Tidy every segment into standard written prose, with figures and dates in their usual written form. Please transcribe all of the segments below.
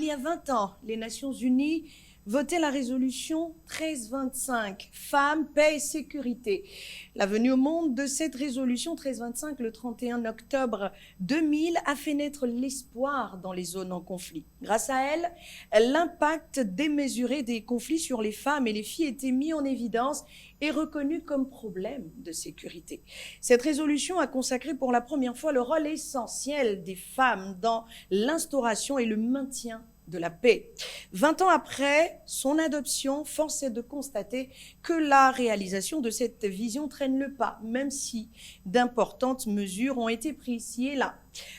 y a 20 ans, les Nations Unies votaient la résolution 1325, Femmes, paix et sécurité. La venue au monde de cette résolution 1325, le 31 octobre 2000, a fait naître l'espoir dans les zones en conflit. Grâce à elle, l'impact démesuré des conflits sur les femmes et les filles était mis en évidence et reconnu comme problème de sécurité. Cette résolution a consacré pour la première fois le rôle essentiel des femmes dans l'instauration et le maintien de la paix. 20 ans après son adoption, force est de constater que la réalisation de cette vision traîne le pas, même si d'importantes mesures ont été prises ici et là.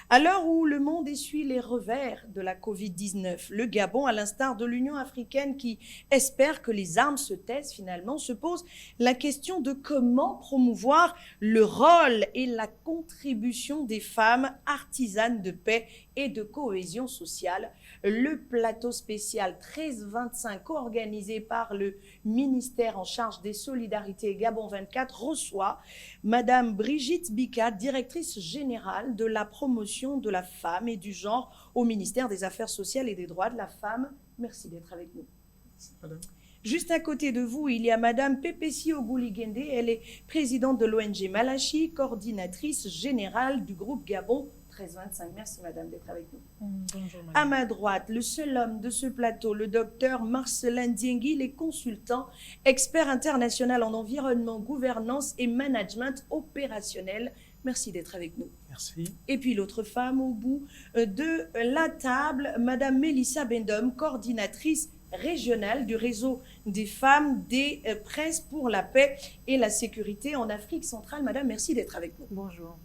À l'heure où le monde essuie les revers de la Covid-19, le Gabon, à l'instar de l'Union africaine qui espère que les armes se taisent finalement, se pose la question de comment promouvoir le rôle et la contribution des femmes artisanes de paix et de cohésion sociale. Le plateau spécial 1325, co-organisé par le ministère en charge des solidarités Gabon 24, reçoit Madame Brigitte Bika, directrice générale de la promotion de la femme et du genre au ministère des Affaires sociales et des droits de la femme. Merci d'être avec nous. Merci, madame. Juste à côté de vous, il y a Madame Pepesi Ogouligende. Elle est présidente de l'ONG Malachi, coordinatrice générale du groupe Gabon 1325. Merci Madame d'être avec nous. Bonjour, madame. À ma droite, le seul homme de ce plateau, le docteur Marcelin Diengui, les consultants, expert international en environnement, gouvernance et management opérationnel. Merci d'être avec nous. Merci. Et puis l'autre femme au bout de la table, Madame Mélissa Bendom, coordinatrice régionale du réseau des femmes des presses pour la paix et la sécurité en Afrique centrale. Madame, merci d'être avec nous. Bonjour.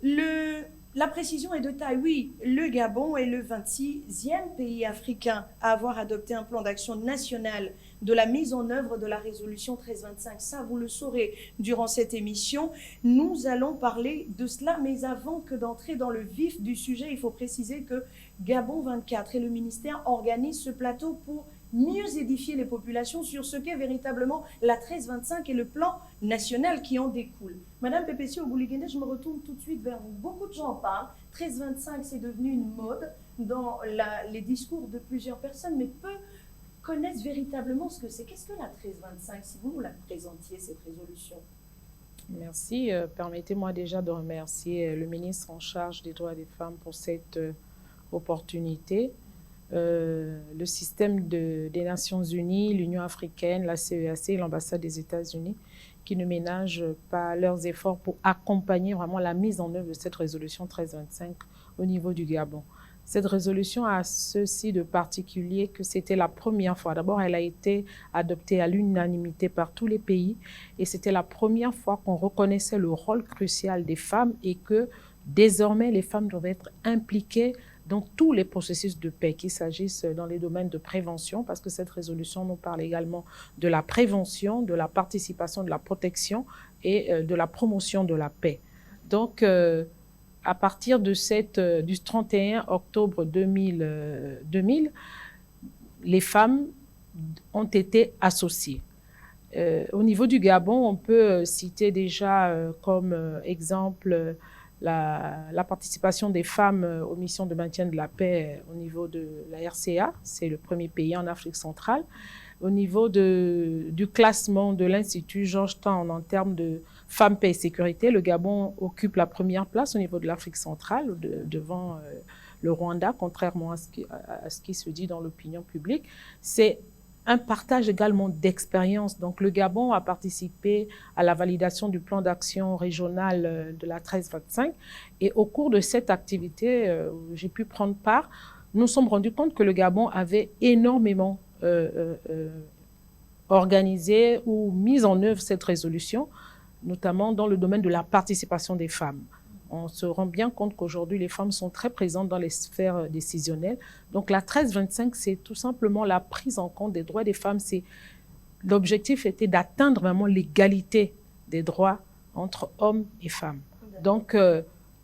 Bonjour. La précision est de taille. Oui, le Gabon est le 26e pays africain à avoir adopté un plan d'action national de la mise en œuvre de la résolution 1325. Ça, vous le saurez durant cette émission. Nous allons parler de cela, mais avant que d'entrer dans le vif du sujet, il faut préciser que Gabon 24 et le ministère organisent ce plateau pour mieux édifier les populations sur ce qu'est véritablement la 1325 et le plan national qui en découle. Madame Pepesi Ogouligende, je me retourne tout de suite vers vous. Beaucoup de gens en parlent. 1325, c'est devenu une mode dans les discours de plusieurs personnes, mais peu connaissent véritablement ce que c'est. Qu'est-ce que la 1325, si vous nous la présentiez, cette résolution? Merci. Permettez-moi déjà de remercier le ministre en charge des droits des femmes pour cette opportunité. Le système des Nations Unies, l'Union africaine, la CEAC et l'ambassade des États-Unis qui ne ménagent pas leurs efforts pour accompagner vraiment la mise en œuvre de cette résolution 1325 au niveau du Gabon. Cette résolution a ceci de particulier que c'était la première fois. D'abord, elle a été adoptée à l'unanimité par tous les pays et c'était la première fois qu'on reconnaissait le rôle crucial des femmes et que désormais les femmes doivent être impliquées dans tous les processus de paix, qu'il s'agisse dans les domaines de prévention, parce que cette résolution nous parle également de la prévention, de la participation, de la protection et de la promotion de la paix. Donc, à partir de du 31 octobre 2000, les femmes ont été associées. Au niveau du Gabon, on peut citer déjà comme exemple la participation des femmes aux missions de maintien de la paix au niveau de la RCA, c'est le premier pays en Afrique centrale. Au niveau du classement de l'Institut Georgetown en termes de femmes, paix et sécurité, le Gabon occupe la première place au niveau de l'Afrique centrale, devant le Rwanda, contrairement à ce qui se dit dans l'opinion publique. C'est un partage également d'expérience. Donc, le Gabon a participé à la validation du plan d'action régional de la 1325. Et au cours de cette activité, j'ai pu prendre part, nous nous sommes rendus compte que le Gabon avait énormément organisé ou mis en œuvre cette résolution, notamment dans le domaine de la participation des femmes. On se rend bien compte qu'aujourd'hui, les femmes sont très présentes dans les sphères décisionnelles. Donc, la 1325, c'est tout simplement la prise en compte des droits des femmes. L'objectif était d'atteindre vraiment l'égalité des droits entre hommes et femmes. Donc,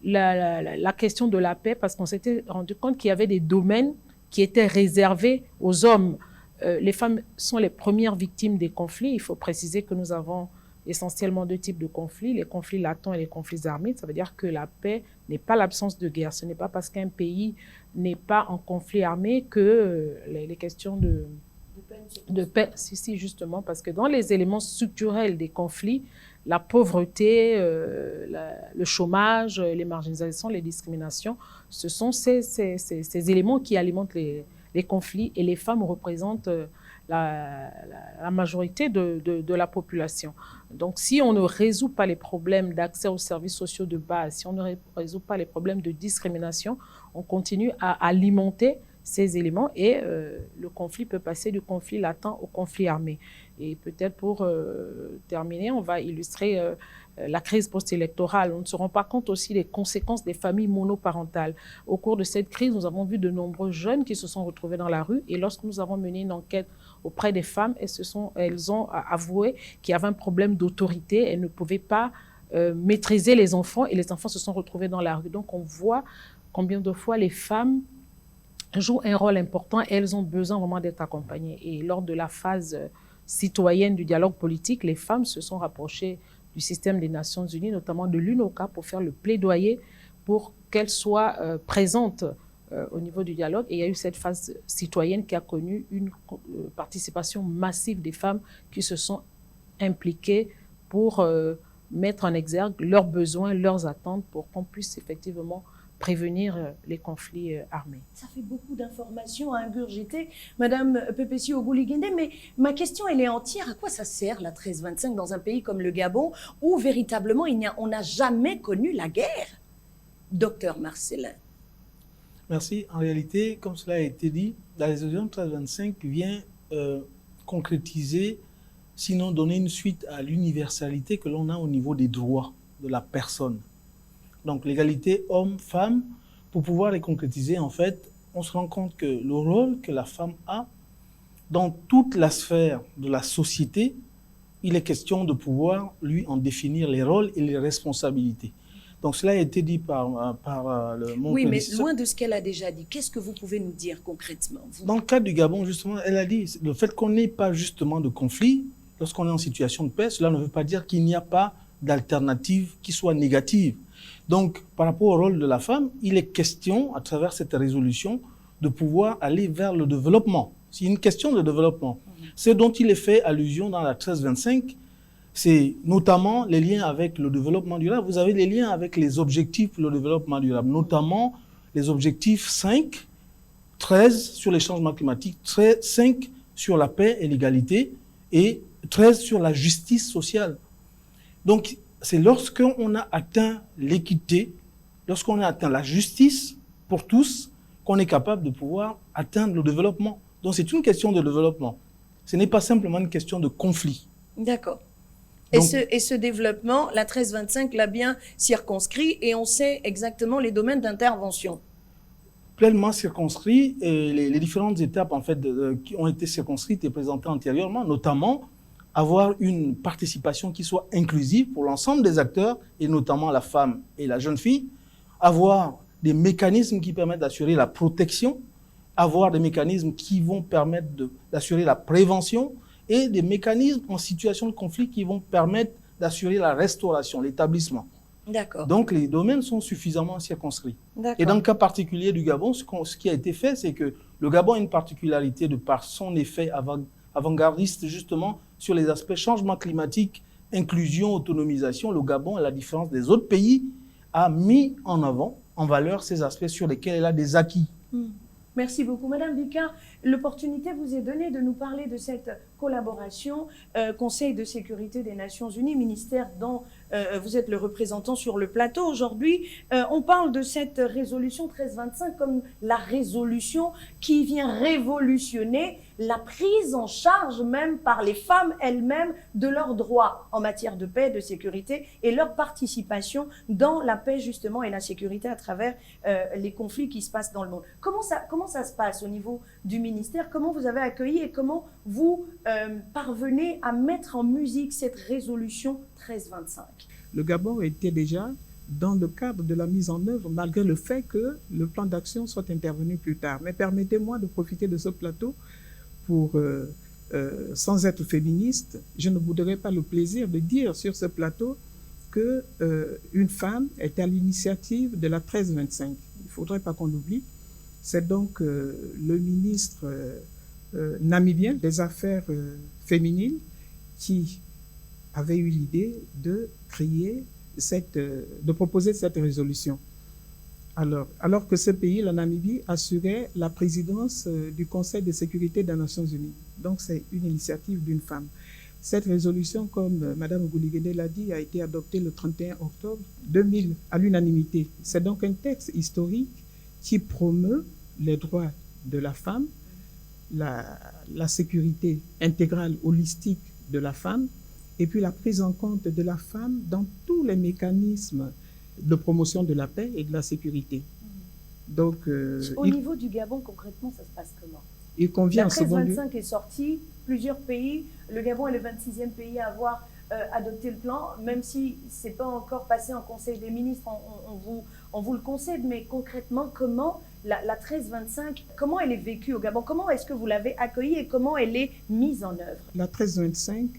la question de la paix, parce qu'on s'était rendu compte qu'il y avait des domaines qui étaient réservés aux hommes. Les femmes sont les premières victimes des conflits. Il faut préciser que nous avons essentiellement deux types de conflits, les conflits latents et les conflits armés. Ça veut dire que la paix n'est pas l'absence de guerre. Ce n'est pas parce qu'un pays n'est pas en conflit armé que les questions de paix, si, justement, parce que dans les éléments structurels des conflits, la pauvreté, le chômage, les marginalisations, les discriminations, ce sont ces éléments qui alimentent les conflits, et les femmes représentent la majorité de la population. Donc, si on ne résout pas les problèmes d'accès aux services sociaux de base, si on ne résout pas les problèmes de discrimination, on continue à alimenter ces éléments, et le conflit peut passer du conflit latent au conflit armé. Et peut-être pour terminer, on va illustrer la crise post-électorale. On ne se rend pas compte aussi des conséquences des familles monoparentales. Au cours de cette crise, nous avons vu de nombreux jeunes qui se sont retrouvés dans la rue, et lorsque nous avons mené une enquête auprès des femmes, elles ont avoué qu'il y avait un problème d'autorité. Elles ne pouvaient pas maîtriser les enfants, et les enfants se sont retrouvés dans la rue. Donc on voit combien de fois les femmes jouent un rôle important, et elles ont besoin vraiment d'être accompagnées. Et lors de la phase citoyenne du dialogue politique, les femmes se sont rapprochées du système des Nations Unies, notamment de l'UNOCA, pour faire le plaidoyer pour qu'elles soient présentes au niveau du dialogue. Et il y a eu cette phase citoyenne qui a connu une participation massive des femmes qui se sont impliquées pour mettre en exergue leurs besoins, leurs attentes, pour qu'on puisse effectivement prévenir les conflits armés. Ça fait beaucoup d'informations à ingurgiter, Madame Pepesi Ogouligende, mais ma question, elle est entière. À quoi ça sert, la 1325, dans un pays comme le Gabon, où véritablement on n'a jamais connu la guerre? Docteur Marcellin. Merci. En réalité, comme cela a été dit, la résolution 1325 vient concrétiser, sinon donner une suite à l'universalité que l'on a au niveau des droits de la personne. Donc l'égalité homme-femme, pour pouvoir les concrétiser, en fait, on se rend compte que le rôle que la femme a dans toute la sphère de la société, il est question de pouvoir, lui, en définir les rôles et les responsabilités. Donc cela a été dit par le monde. Oui, mais loin de ce qu'elle a déjà dit, qu'est-ce que vous pouvez nous dire concrètement, vous? Dans le cadre du Gabon, justement, elle a dit, le fait qu'on n'ait pas justement de conflit, lorsqu'on est en situation de paix, cela ne veut pas dire qu'il n'y a pas d'alternative qui soit négative. Donc, par rapport au rôle de la femme, il est question, à travers cette résolution, de pouvoir aller vers le développement. C'est une question de développement. Ce dont il est fait allusion dans la 1325, c'est notamment les liens avec le développement durable. Vous avez les liens avec les objectifs pour le développement durable, notamment les objectifs 5, 13 sur les changements climatiques, 5 sur la paix et l'égalité, et 13 sur la justice sociale. Donc, c'est lorsqu'on a atteint l'équité, lorsqu'on a atteint la justice pour tous, qu'on est capable de pouvoir atteindre le développement. Donc c'est une question de développement. Ce n'est pas simplement une question de conflit. D'accord. Et ce développement, la 1325 l'a bien circonscrit, et on sait exactement les domaines d'intervention. Pleinement circonscrit, et les différentes étapes en fait, qui ont été circonscrites et présentées antérieurement, notamment avoir une participation qui soit inclusive pour l'ensemble des acteurs, et notamment la femme et la jeune fille, avoir des mécanismes qui permettent d'assurer la protection, avoir des mécanismes qui vont permettre d'assurer la prévention, et des mécanismes en situation de conflit qui vont permettre d'assurer la restauration, l'établissement. D'accord. Donc les domaines sont suffisamment circonscrits. Et dans le cas particulier du Gabon, ce qui a été fait, c'est que le Gabon a une particularité de par son effet avant-gardiste justement sur les aspects changement climatique, inclusion, autonomisation. Le Gabon, à la différence des autres pays, a mis en avant, en valeur ces aspects sur lesquels elle a des acquis. Merci beaucoup, Madame Bicard. L'opportunité vous est donnée de nous parler de cette collaboration Conseil de sécurité des Nations Unies, ministère dont vous êtes le représentant sur le plateau aujourd'hui. On parle de cette résolution 1325 comme la résolution qui vient révolutionner la prise en charge même par les femmes elles-mêmes de leurs droits en matière de paix, de sécurité, et leur participation dans la paix justement et la sécurité à travers les conflits qui se passent dans le monde. Comment ça se passe au niveau du ministère? Comment vous avez accueilli et comment vous parvenez à mettre en musique cette résolution 1325? Le Gabon était déjà dans le cadre de la mise en œuvre, malgré le fait que le plan d'action soit intervenu plus tard. Mais permettez-moi de profiter de ce plateau pour sans être féministe, je ne voudrais pas le plaisir de dire sur ce plateau que une femme est à l'initiative de la 1325. Il ne faudrait pas qu'on l'oublie. C'est donc le ministre namibien des Affaires féminines qui avait eu l'idée de de proposer cette résolution. Alors que ce pays, la Namibie, assurait la présidence du Conseil de sécurité des Nations Unies. Donc c'est une initiative d'une femme. Cette résolution, comme Mme Gouligende l'a dit, a été adoptée le 31 octobre 2000 à l'unanimité. C'est donc un texte historique qui promeut les droits de la femme, la sécurité intégrale, holistique de la femme, et puis la prise en compte de la femme dans tous les mécanismes de promotion de la paix et de la sécurité. Donc, au niveau du Gabon, concrètement, ça se passe comment? Il convient la en second lieu. 1325 est sortie, plusieurs pays, le Gabon est le 26e pays à avoir adopté le plan, même si ce n'est pas encore passé en Conseil des ministres, on vous le concède, mais concrètement, comment la 1325, comment elle est vécue au Gabon? Comment est-ce que vous l'avez accueillie et comment elle est mise en œuvre? La 1325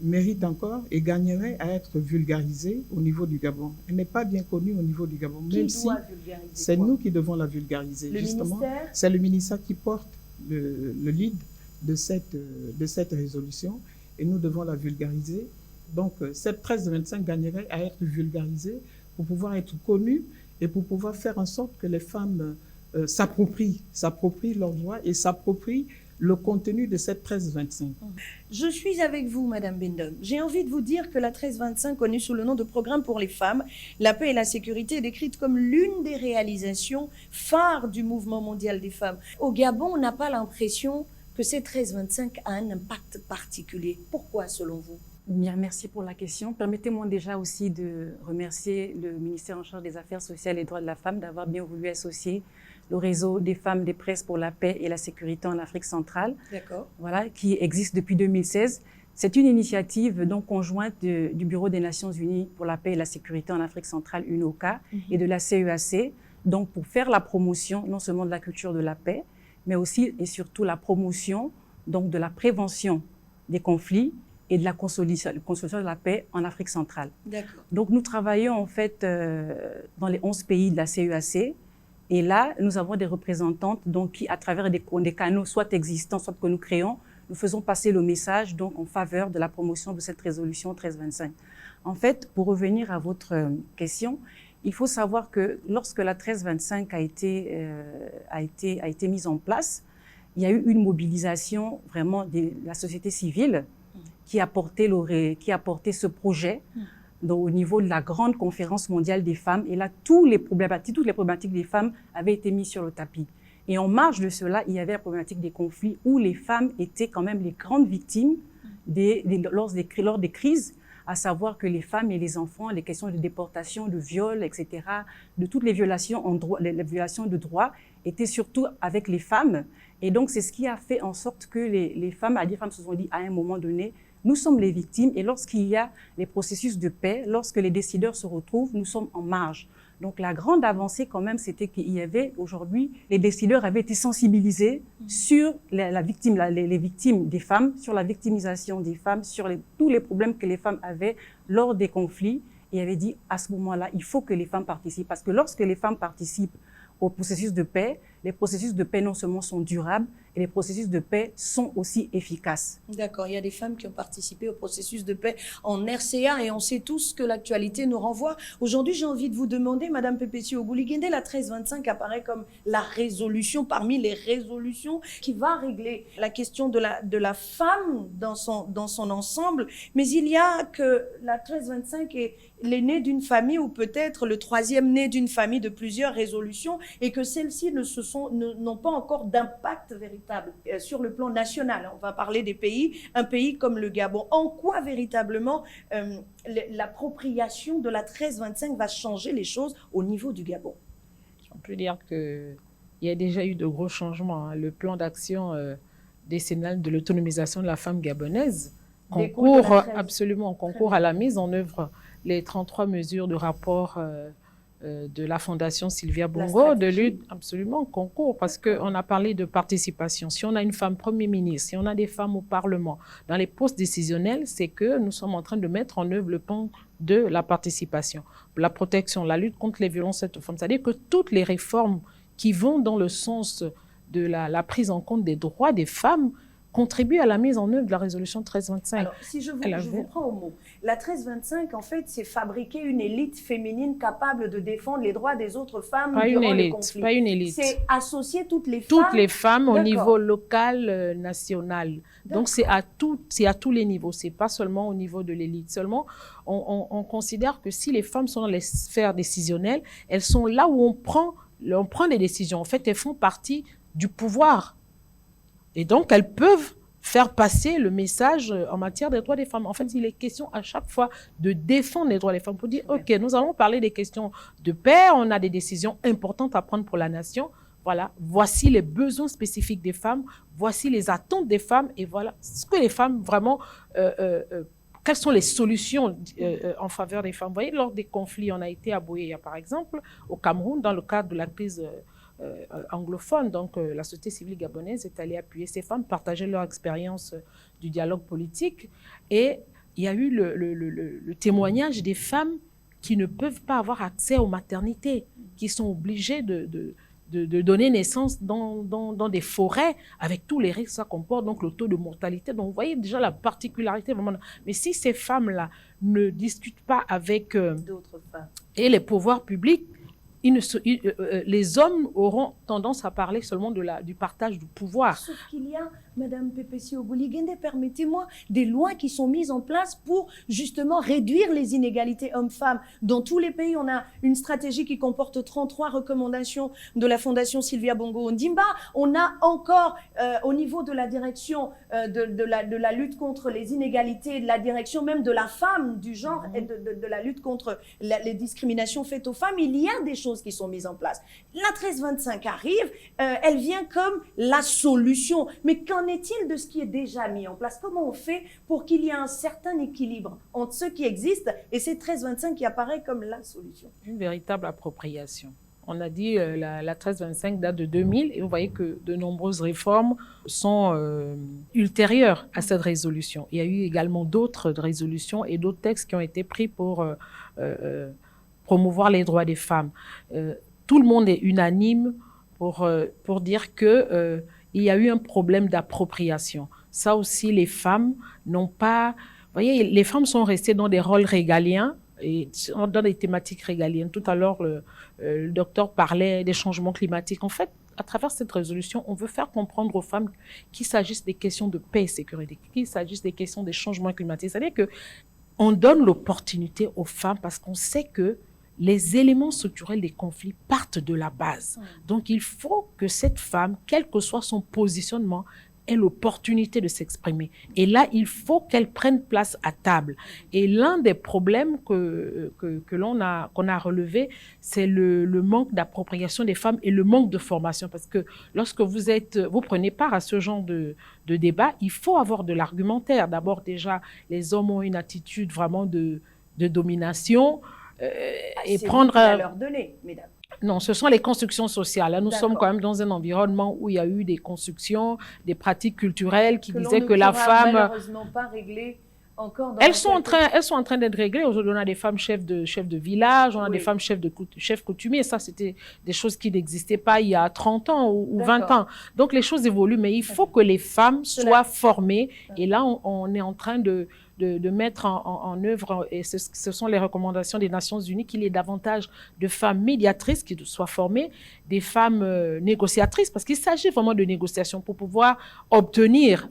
mérite encore et gagnerait à être vulgarisée au niveau du Gabon. Elle n'est pas bien connue au niveau du Gabon. Qui doit vulgariser? C'est nous qui devons la vulgariser, le justement. Ministère? C'est le ministère qui porte le lead de cette résolution et nous devons la vulgariser. Donc, cette 1325 gagnerait à être vulgarisée pour pouvoir être connue et pour pouvoir faire en sorte que les femmes s'approprient leurs droits et s'approprient le contenu de cette 1325. Je suis avec vous, Madame Bendom. J'ai envie de vous dire que la 1325, connue sous le nom de Programme pour les femmes, la paix et la sécurité, est décrite comme l'une des réalisations phares du mouvement mondial des femmes. Au Gabon, on n'a pas l'impression que cette 1325 a un impact particulier. Pourquoi, selon vous? Bien, merci pour la question. Permettez-moi déjà aussi de remercier le ministère en charge des Affaires sociales et des droits de la femme d'avoir bien voulu associer le réseau des femmes des presses pour la paix et la sécurité en Afrique centrale, voilà, qui existe depuis 2016. C'est une initiative donc conjointe du Bureau des Nations Unies pour la paix et la sécurité en Afrique centrale, UNOCA, et de la CEAC, donc pour faire la promotion non seulement de la culture de la paix, mais aussi et surtout la promotion donc de la prévention des conflits et de la consolidation de la paix en Afrique centrale. Donc nous travaillons en fait dans les 11 pays de la CEAC, et là nous avons des représentantes donc, qui, à travers des canaux soit existants, soit que nous créons, nous faisons passer le message donc, en faveur de la promotion de cette résolution 1325. En fait, pour revenir à votre question, il faut savoir que lorsque la 1325 a été mise en place, il y a eu une mobilisation vraiment de la société civile qui a porté ce projet donc, au niveau de la grande conférence mondiale des femmes. Et là, toutes les problématiques des femmes avaient été mises sur le tapis. Et en marge de cela, il y avait la problématique des conflits où les femmes étaient quand même les grandes victimes lors des crises, à savoir que les femmes et les enfants, les questions de déportation, de viol, etc., de toutes les violations, les violations de droits étaient surtout avec les femmes. Et donc, c'est ce qui a fait en sorte que les femmes se sont dit à un moment donné, nous sommes les victimes et lorsqu'il y a les processus de paix, lorsque les décideurs se retrouvent, nous sommes en marge. Donc la grande avancée quand même, c'était qu'il y avait aujourd'hui, les décideurs avaient été sensibilisés sur les victimes des femmes, sur la victimisation des femmes, sur tous les problèmes que les femmes avaient lors des conflits. Et avaient dit à ce moment-là, il faut que les femmes participent. Parce que lorsque les femmes participent au processus de paix, les processus de paix non seulement sont durables, et les processus de paix sont aussi efficaces. D'accord, il y a des femmes qui ont participé au processus de paix en RCA et on sait tous que l'actualité nous renvoie. Aujourd'hui, j'ai envie de vous demander, Madame Pepesio Gouligende, la 1325 apparaît comme la résolution parmi les résolutions qui va régler la question de la femme dans son ensemble. Mais il y a que la 1325 est l'aîné d'une famille ou peut-être le troisième né d'une famille de plusieurs résolutions et que celles-ci n'ont pas encore d'impact véritable sur le plan national. On va parler des pays, un pays comme le Gabon. En quoi véritablement l'appropriation de la 1325 va changer les choses au niveau du Gabon? On peut dire qu'il y a déjà eu de gros changements. Le plan d'action décennal de l'autonomisation de la femme gabonaise concourt à la mise en œuvre les 33 mesures de rapport de la Fondation Sylvia Bongo, de lutte absolument concours, parce qu'on a parlé de participation. Si on a une femme Premier ministre, si on a des femmes au Parlement, dans les postes décisionnels, c'est que nous sommes en train de mettre en œuvre le pan de la participation, la protection, la lutte contre les violences faites aux femmes. C'est-à-dire que toutes les réformes qui vont dans le sens de la prise en compte des droits des femmes contribue à la mise en œuvre de la résolution 1325. Alors, si je vous prends au mot, la 1325, en fait, c'est fabriquer une élite féminine capable de défendre les droits des autres femmes durant les conflits. Pas une élite. C'est associer toutes les femmes. Toutes les femmes au niveau local, national. Donc, c'est à tous les niveaux. C'est pas seulement au niveau de l'élite. Seulement, on considère que si les femmes sont dans les sphères décisionnelles, elles sont là où on prend des décisions. En fait, elles font partie du pouvoir. Et donc, elles peuvent faire passer le message en matière des droits des femmes. En fait, il est question à chaque fois de défendre les droits des femmes pour dire, OK, nous allons parler des questions de paix, on a des décisions importantes à prendre pour la nation. Voilà, voici les besoins spécifiques des femmes, voici les attentes des femmes, et voilà ce que les femmes vraiment... quelles sont les solutions en faveur des femmes? Vous voyez, lors des conflits, on a été à Buea, par exemple, au Cameroun, dans le cadre de la crise anglophone. Donc, la société civile gabonaise est allée appuyer ces femmes, partager leur expérience du dialogue politique. Et il y a eu le témoignage des femmes qui ne peuvent pas avoir accès aux maternités, qui sont obligées de donner naissance dans des forêts avec tous les risques que ça comporte, donc le taux de mortalité. Donc, vous voyez déjà la particularité vraiment. Mais si ces femmes-là ne discutent pas avec d'autres femmes et les pouvoirs publics, les hommes auront tendance à parler seulement du partage du pouvoir. Sauf qu'il y a, Madame Pepesi Obuligende, permettez-moi, des lois qui sont mises en place pour justement réduire les inégalités hommes-femmes. Dans tous les pays, on a une stratégie qui comporte 33 recommandations de la Fondation Sylvia Bongo Ondimba. On a encore, au niveau de la direction de la lutte contre les inégalités, de la direction même de la femme, du genre, et de la lutte contre les discriminations faites aux femmes, il y a des choses qui sont mises en place. La 1325 arrive, elle vient comme la solution. Mais qu'en est-il de ce qui est déjà mis en place? Comment on fait pour qu'il y ait un certain équilibre entre ce qui existe et ces 1325 qui apparaît comme la solution? Une véritable appropriation. On a dit la 1325 date de 2000 et vous voyez que de nombreuses réformes sont ultérieures à cette résolution. Il y a eu également d'autres résolutions et d'autres textes qui ont été pris pour promouvoir les droits des femmes. Tout le monde est unanime pour dire que il y a eu un problème d'appropriation. Ça aussi, les femmes n'ont pas... Vous voyez, les femmes sont restées dans des rôles régaliens et dans des thématiques régaliennes. Tout à l'heure, le docteur parlait des changements climatiques. En fait, à travers cette résolution, on veut faire comprendre aux femmes qu'il s'agisse des questions de paix et sécurité, qu'il s'agisse des questions des changements climatiques. C'est-à-dire qu'on donne l'opportunité aux femmes parce qu'on sait que les éléments structurels des conflits partent de la base. Donc, il faut que cette femme, quel que soit son positionnement, ait l'opportunité de s'exprimer. Et là, il faut qu'elle prenne place à table. Et l'un des problèmes qu'on a relevé, c'est le manque d'appropriation des femmes et le manque de formation. Parce que lorsque vous prenez part à ce genre de débat, il faut avoir de l'argumentaire. D'abord, déjà, les hommes ont une attitude vraiment de domination. Et prendre à leur donner, mesdames. Non, ce sont les constructions sociales. Là, nous sommes quand même dans un environnement où il y a eu des constructions, des pratiques culturelles qui disaient que la femme... malheureusement pas réglées encore dans elles sont en train d'être réglées. Aujourd'hui, on a des femmes chefs de village, on a des femmes chefs coutumiers. Ça, c'était des choses qui n'existaient pas il y a 30 ans ou 20 ans. Donc, les choses évoluent, mais il faut que les femmes soient formées. Et là, on est en train de mettre en œuvre, et ce sont les recommandations des Nations Unies, qu'il y ait davantage de femmes médiatrices qui soient formées, des femmes négociatrices, parce qu'il s'agit vraiment de négociation pour pouvoir obtenir,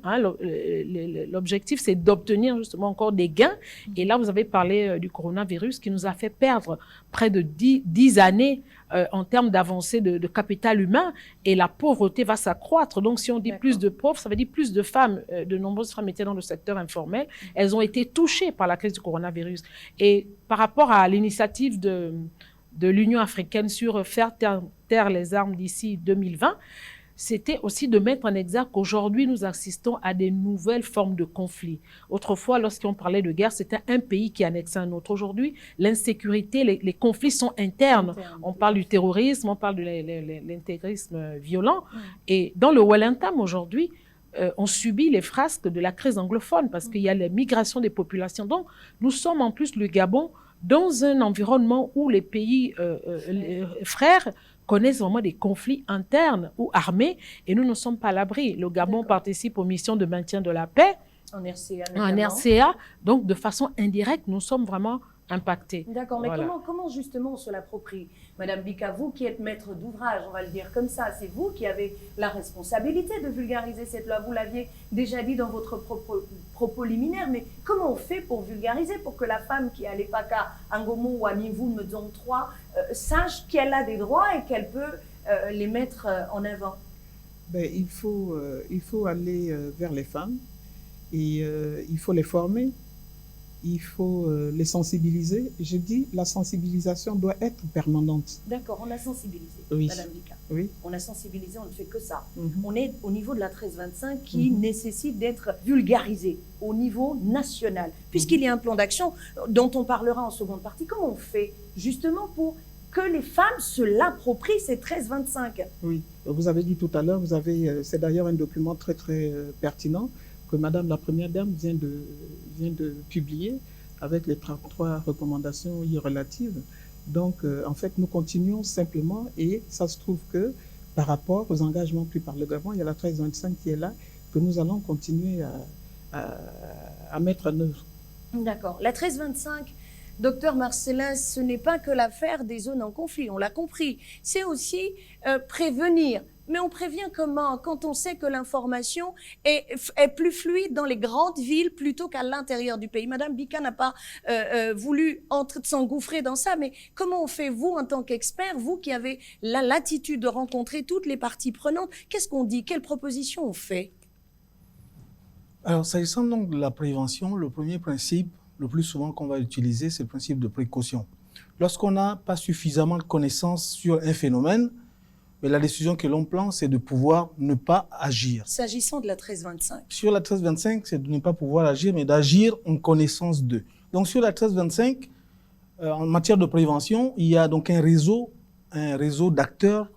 l'objectif c'est d'obtenir justement encore des gains. Et là, vous avez parlé du coronavirus qui nous a fait perdre près de 10 années en termes d'avancée de capital humain, et la pauvreté va s'accroître. Donc, si on dit plus de pauvres, ça veut dire plus de femmes. De nombreuses femmes étaient dans le secteur informel. Elles ont été touchées par la crise du coronavirus. Et par rapport à l'initiative de l'Union africaine sur faire taire les armes d'ici 2020, c'était aussi de mettre en exergue qu'aujourd'hui, nous assistons à des nouvelles formes de conflits. Autrefois, lorsqu'on parlait de guerre, c'était un pays qui annexait un autre. Aujourd'hui, l'insécurité, les conflits sont internes. On parle du terrorisme, on parle de l'intégrisme violent. Et dans le Wallentam, aujourd'hui, on subit les frasques de la crise anglophone parce qu'il y a la migration des populations. Donc, nous sommes en plus, le Gabon, dans un environnement où les pays les frères connaissent vraiment des conflits internes ou armés et nous ne sommes pas à l'abri. Le Gabon participe aux missions de maintien de la paix En RCA, en RCA. Donc, de façon indirecte, nous sommes vraiment impactés. D'accord, mais Voilà. comment justement on se l'approprie? Madame Bika, vous qui êtes maître d'ouvrage, on va le dire comme ça, c'est vous qui avez la responsabilité de vulgariser cette loi. Vous l'aviez déjà dit dans votre propos liminaire, mais comment on fait pour vulgariser, pour que la femme qui est à l'EPACA, Angomo ou à Nivou, me donne 3, sache qu'elle a des droits et qu'elle peut les mettre en avant? Ben, il faut aller vers les femmes et il faut les former. Il faut les sensibiliser. Je dis, la sensibilisation doit être permanente. D'accord, on a sensibilisé, Oui. Madame Bika. Oui. On a sensibilisé, on ne fait que ça. Mhm. On est au niveau de la 1325 qui nécessite d'être vulgarisé au niveau national. Puisqu'il y a un plan d'action dont on parlera en seconde partie, comment on fait justement pour que les femmes se l'approprient, ces 1325? Oui, vous avez dit tout à l'heure, c'est d'ailleurs un document très très pertinent que Madame la Première Dame vient de publier avec les 33 recommandations y relatives. Donc, en fait, nous continuons simplement et ça se trouve que par rapport aux engagements pris par le Gabon, il y a la 1325 qui est là, que nous allons continuer à mettre en œuvre. D'accord. La 1325, docteur Marcellin, ce n'est pas que l'affaire des zones en conflit, on l'a compris. C'est aussi prévenir. Mais on prévient comment? Quand on sait que l'information est plus fluide dans les grandes villes plutôt qu'à l'intérieur du pays. Madame Bika n'a pas voulu s'engouffrer dans ça, mais comment on fait, vous, en tant qu'expert, vous qui avez la latitude de rencontrer toutes les parties prenantes, qu'est-ce qu'on dit? Quelles propositions on fait? Alors, s'agissant donc de la prévention, le premier principe, le plus souvent qu'on va utiliser, c'est le principe de précaution. Lorsqu'on n'a pas suffisamment de connaissances sur un phénomène, mais la décision que l'on prend, c'est de pouvoir ne pas agir. S'agissant de la 1325. Sur la 1325, c'est de ne pas pouvoir agir, mais d'agir en connaissance d'eux. Donc, sur la 1325, en matière de prévention, il y a donc un réseau d'acteurs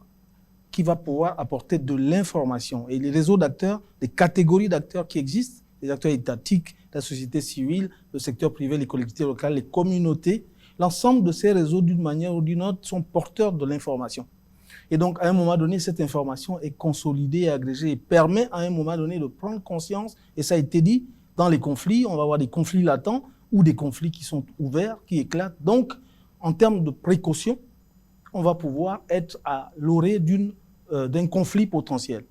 qui va pouvoir apporter de l'information. Et les réseaux d'acteurs, des catégories d'acteurs qui existent, les acteurs étatiques, la société civile, le secteur privé, les collectivités locales, les communautés, l'ensemble de ces réseaux, d'une manière ou d'une autre, sont porteurs de l'information. Et donc, à un moment donné, cette information est consolidée et agrégée et permet à un moment donné de prendre conscience, et ça a été dit, dans les conflits, on va avoir des conflits latents ou des conflits qui sont ouverts, qui éclatent. Donc, en termes de précaution, on va pouvoir être à l'orée d'un conflit potentiel.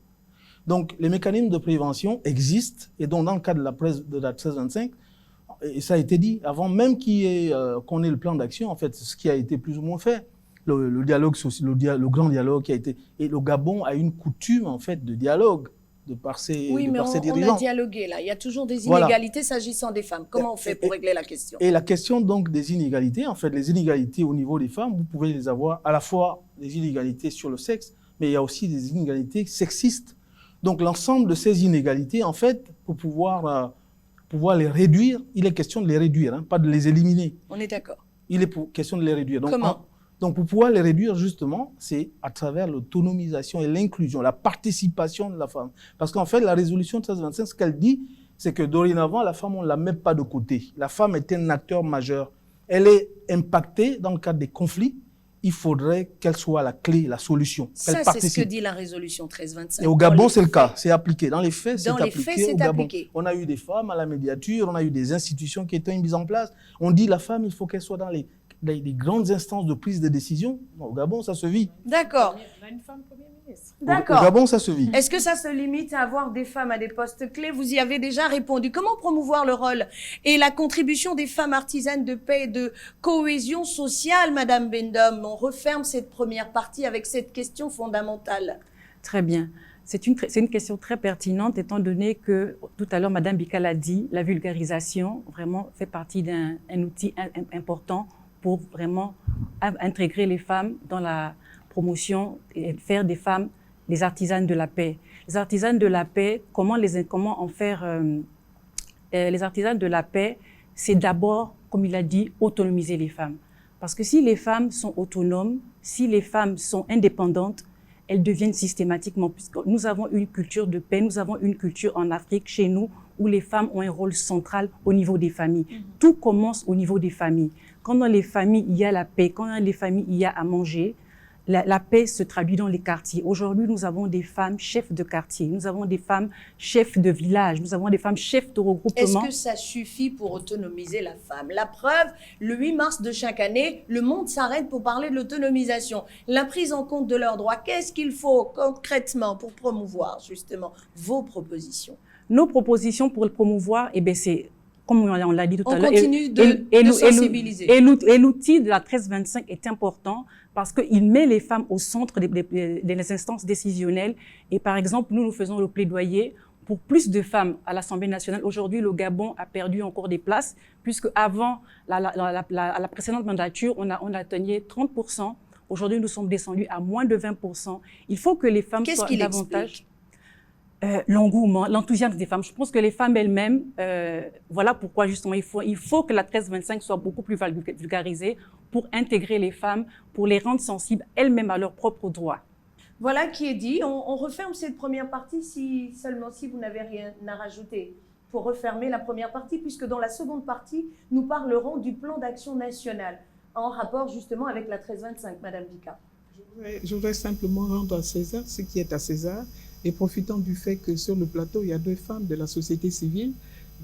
Donc, les mécanismes de prévention existent, et donc dans le cadre de la 1325, et ça a été dit, avant même qu'on ait le plan d'action, en fait, ce qui a été plus ou moins fait. Le dialogue social, le grand dialogue qui a été... Et le Gabon a une coutume, en fait, de dialogue de par ses, oui, de mais par ses on dirigeants. a dialogué, là. Il y a toujours des Voilà. inégalités s'agissant des femmes. Comment on fait pour régler la question? Et la question, donc, des inégalités, en fait, les inégalités au niveau des femmes, vous pouvez les avoir à la fois des inégalités sur le sexe, mais il y a aussi des inégalités sexistes. Donc, l'ensemble de ces inégalités, en fait, pour pouvoir les réduire, il est question de les réduire, hein, pas de les éliminer. On est d'accord. Il est question de les réduire. Donc, Comment? Donc, pour pouvoir les réduire, justement, c'est à travers l'autonomisation et l'inclusion, la participation de la femme. Parce qu'en fait, la résolution 1325, ce qu'elle dit, c'est que dorénavant, la femme, on ne la met pas de côté. La femme est un acteur majeur. Elle est impactée dans le cadre des conflits. Il faudrait qu'elle soit la clé, la solution. Ça, c'est ce que dit la résolution 1325. Et au Gabon, c'est le cas. C'est appliqué. Dans les faits, c'est Dans les faits, appliqué c'est au Gabon. appliqué. On a eu des femmes à la médiature, on a eu des institutions qui étaient mises en place. On dit la femme, il faut qu'elle soit dans les grandes instances de prise de décision. Au Gabon, ça se vit. D'accord. On a une femme Premier ministre. Au D'accord. Gabon, ça se vit. Est-ce que ça se limite à avoir des femmes à des postes clés? Vous y avez déjà répondu. Comment promouvoir le rôle et la contribution des femmes artisanes de paix et de cohésion sociale, Madame Bendom? On referme cette première partie avec cette question fondamentale. Très bien. C'est une question très pertinente, étant donné que, tout à l'heure, Madame Bika l'a dit, la vulgarisation vraiment fait partie d'un outil important pour vraiment intégrer les femmes dans la promotion et faire des femmes les artisanes de la paix. Les artisanes de la paix, comment en faire les artisanes de la paix, c'est d'abord, comme il a dit, autonomiser les femmes. Parce que si les femmes sont autonomes, si les femmes sont indépendantes, elles deviennent systématiquement, puisque nous avons une culture de paix, nous avons une culture en Afrique, chez nous, où les femmes ont un rôle central au niveau des familles. Tout commence au niveau des familles. Quand dans les familles, il y a la paix, quand dans les familles, il y a à manger, la paix se traduit dans les quartiers. Aujourd'hui, nous avons des femmes chefs de quartier, nous avons des femmes chefs de village, nous avons des femmes chefs de regroupement. Est-ce que ça suffit pour autonomiser la femme? La preuve, le 8 mars de chaque année, le monde s'arrête pour parler de l'autonomisation. La prise en compte de leurs droits, qu'est-ce qu'il faut concrètement pour promouvoir justement vos propositions? Nos propositions pour le promouvoir, eh bien, c'est, comme on l'a dit tout à l'heure, on continue de sensibiliser. Et l'outil de la 1325 est important parce qu'il met les femmes au centre des instances décisionnelles. Et par exemple, nous faisons le plaidoyer pour plus de femmes à l'Assemblée nationale. Aujourd'hui, le Gabon a perdu encore des places, puisque avant la précédente mandature, on atteignait 30%. Aujourd'hui, nous sommes descendus à moins de 20%. Il faut que les femmes soient davantage... l'engouement, l'enthousiasme des femmes. Je pense que les femmes elles-mêmes, voilà pourquoi justement il faut que la 1325 soit beaucoup plus vulgarisée pour intégrer les femmes, pour les rendre sensibles elles-mêmes à leurs propres droits. Voilà qui est dit. On referme cette première partie seulement si vous n'avez rien à rajouter pour refermer la première partie, puisque dans la seconde partie, nous parlerons du plan d'action national en rapport justement avec la 1325, Madame Bika. Je voudrais simplement rendre à César ce qui est à César. Et profitant du fait que sur le plateau, il y a 2 femmes de la société civile,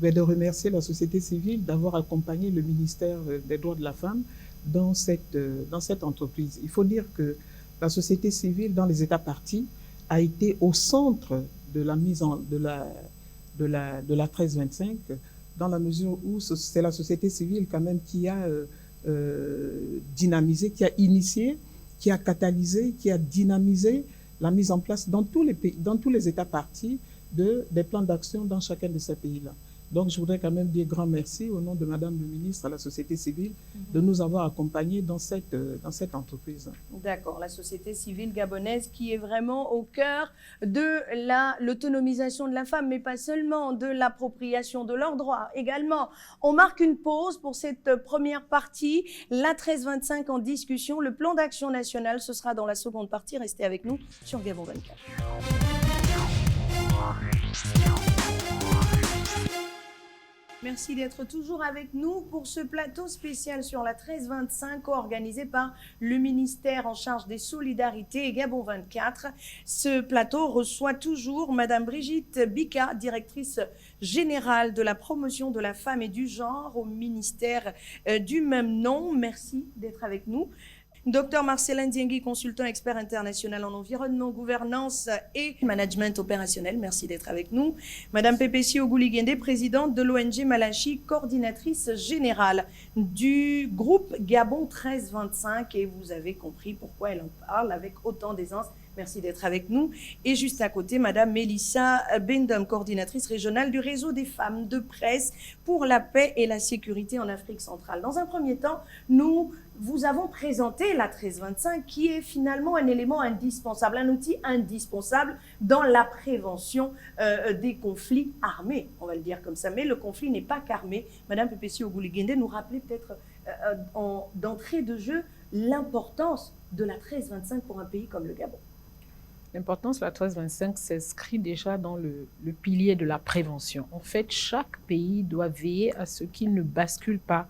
de remercier la société civile d'avoir accompagné le ministère des droits de la femme dans cette entreprise. Il faut dire que la société civile, dans les États partis, a été au centre de la mise de la 1325, dans la mesure où c'est la société civile quand même qui a dynamisé, qui a initié, qui a catalysé, qui a dynamisé la mise en place dans tous les pays, dans tous les États partis des plans d'action dans chacun de ces pays-là. Donc, je voudrais quand même dire grand merci au nom de Madame le ministre à la société civile de nous avoir accompagnés dans cette entreprise. D'accord, la société civile gabonaise qui est vraiment au cœur de l'autonomisation de la femme, mais pas seulement, de l'appropriation de leurs droits également. On marque une pause pour cette première partie, la 1325 en discussion. Le plan d'action national, ce sera dans la seconde partie. Restez avec nous sur Gabon 24. Merci d'être toujours avec nous pour ce plateau spécial sur la 1325 organisé par le ministère en charge des solidarités et Gabon 24. Ce plateau reçoit toujours Madame Brigitte Bika, directrice générale de la promotion de la femme et du genre au ministère du même nom. Merci d'être avec nous. Docteur Marcelin Diengui, consultant expert international en environnement, gouvernance et management opérationnel. Merci d'être avec nous. Madame Pepesi Ogouligende, présidente de l'ONG Malachi, coordinatrice générale du groupe Gabon 1325. Et vous avez compris pourquoi elle en parle avec autant d'aisance. Merci d'être avec nous. Et juste à côté, Madame Mélissa Bendom, coordinatrice régionale du réseau des femmes de presse pour la paix et la sécurité en Afrique centrale. Dans un premier temps, nous vous avons présenté la 1325 qui est finalement un élément indispensable, un outil indispensable dans la prévention des conflits armés, on va le dire comme ça. Mais le conflit n'est pas qu'armé. Madame Pepesi Ogouligende nous rappelait peut-être d'entrée de jeu l'importance de la 1325 pour un pays comme le Gabon. L'importance de la 1325 s'inscrit déjà dans le pilier de la prévention. En fait, chaque pays doit veiller à ce qu'il ne bascule pas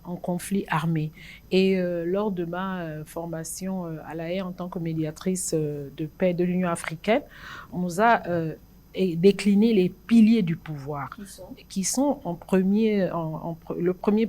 en conflit armé. Et lors de ma formation à La Haye en tant que médiatrice de paix de l'Union africaine, on nous a décliné les piliers du pouvoir, qui sont en premier, le premier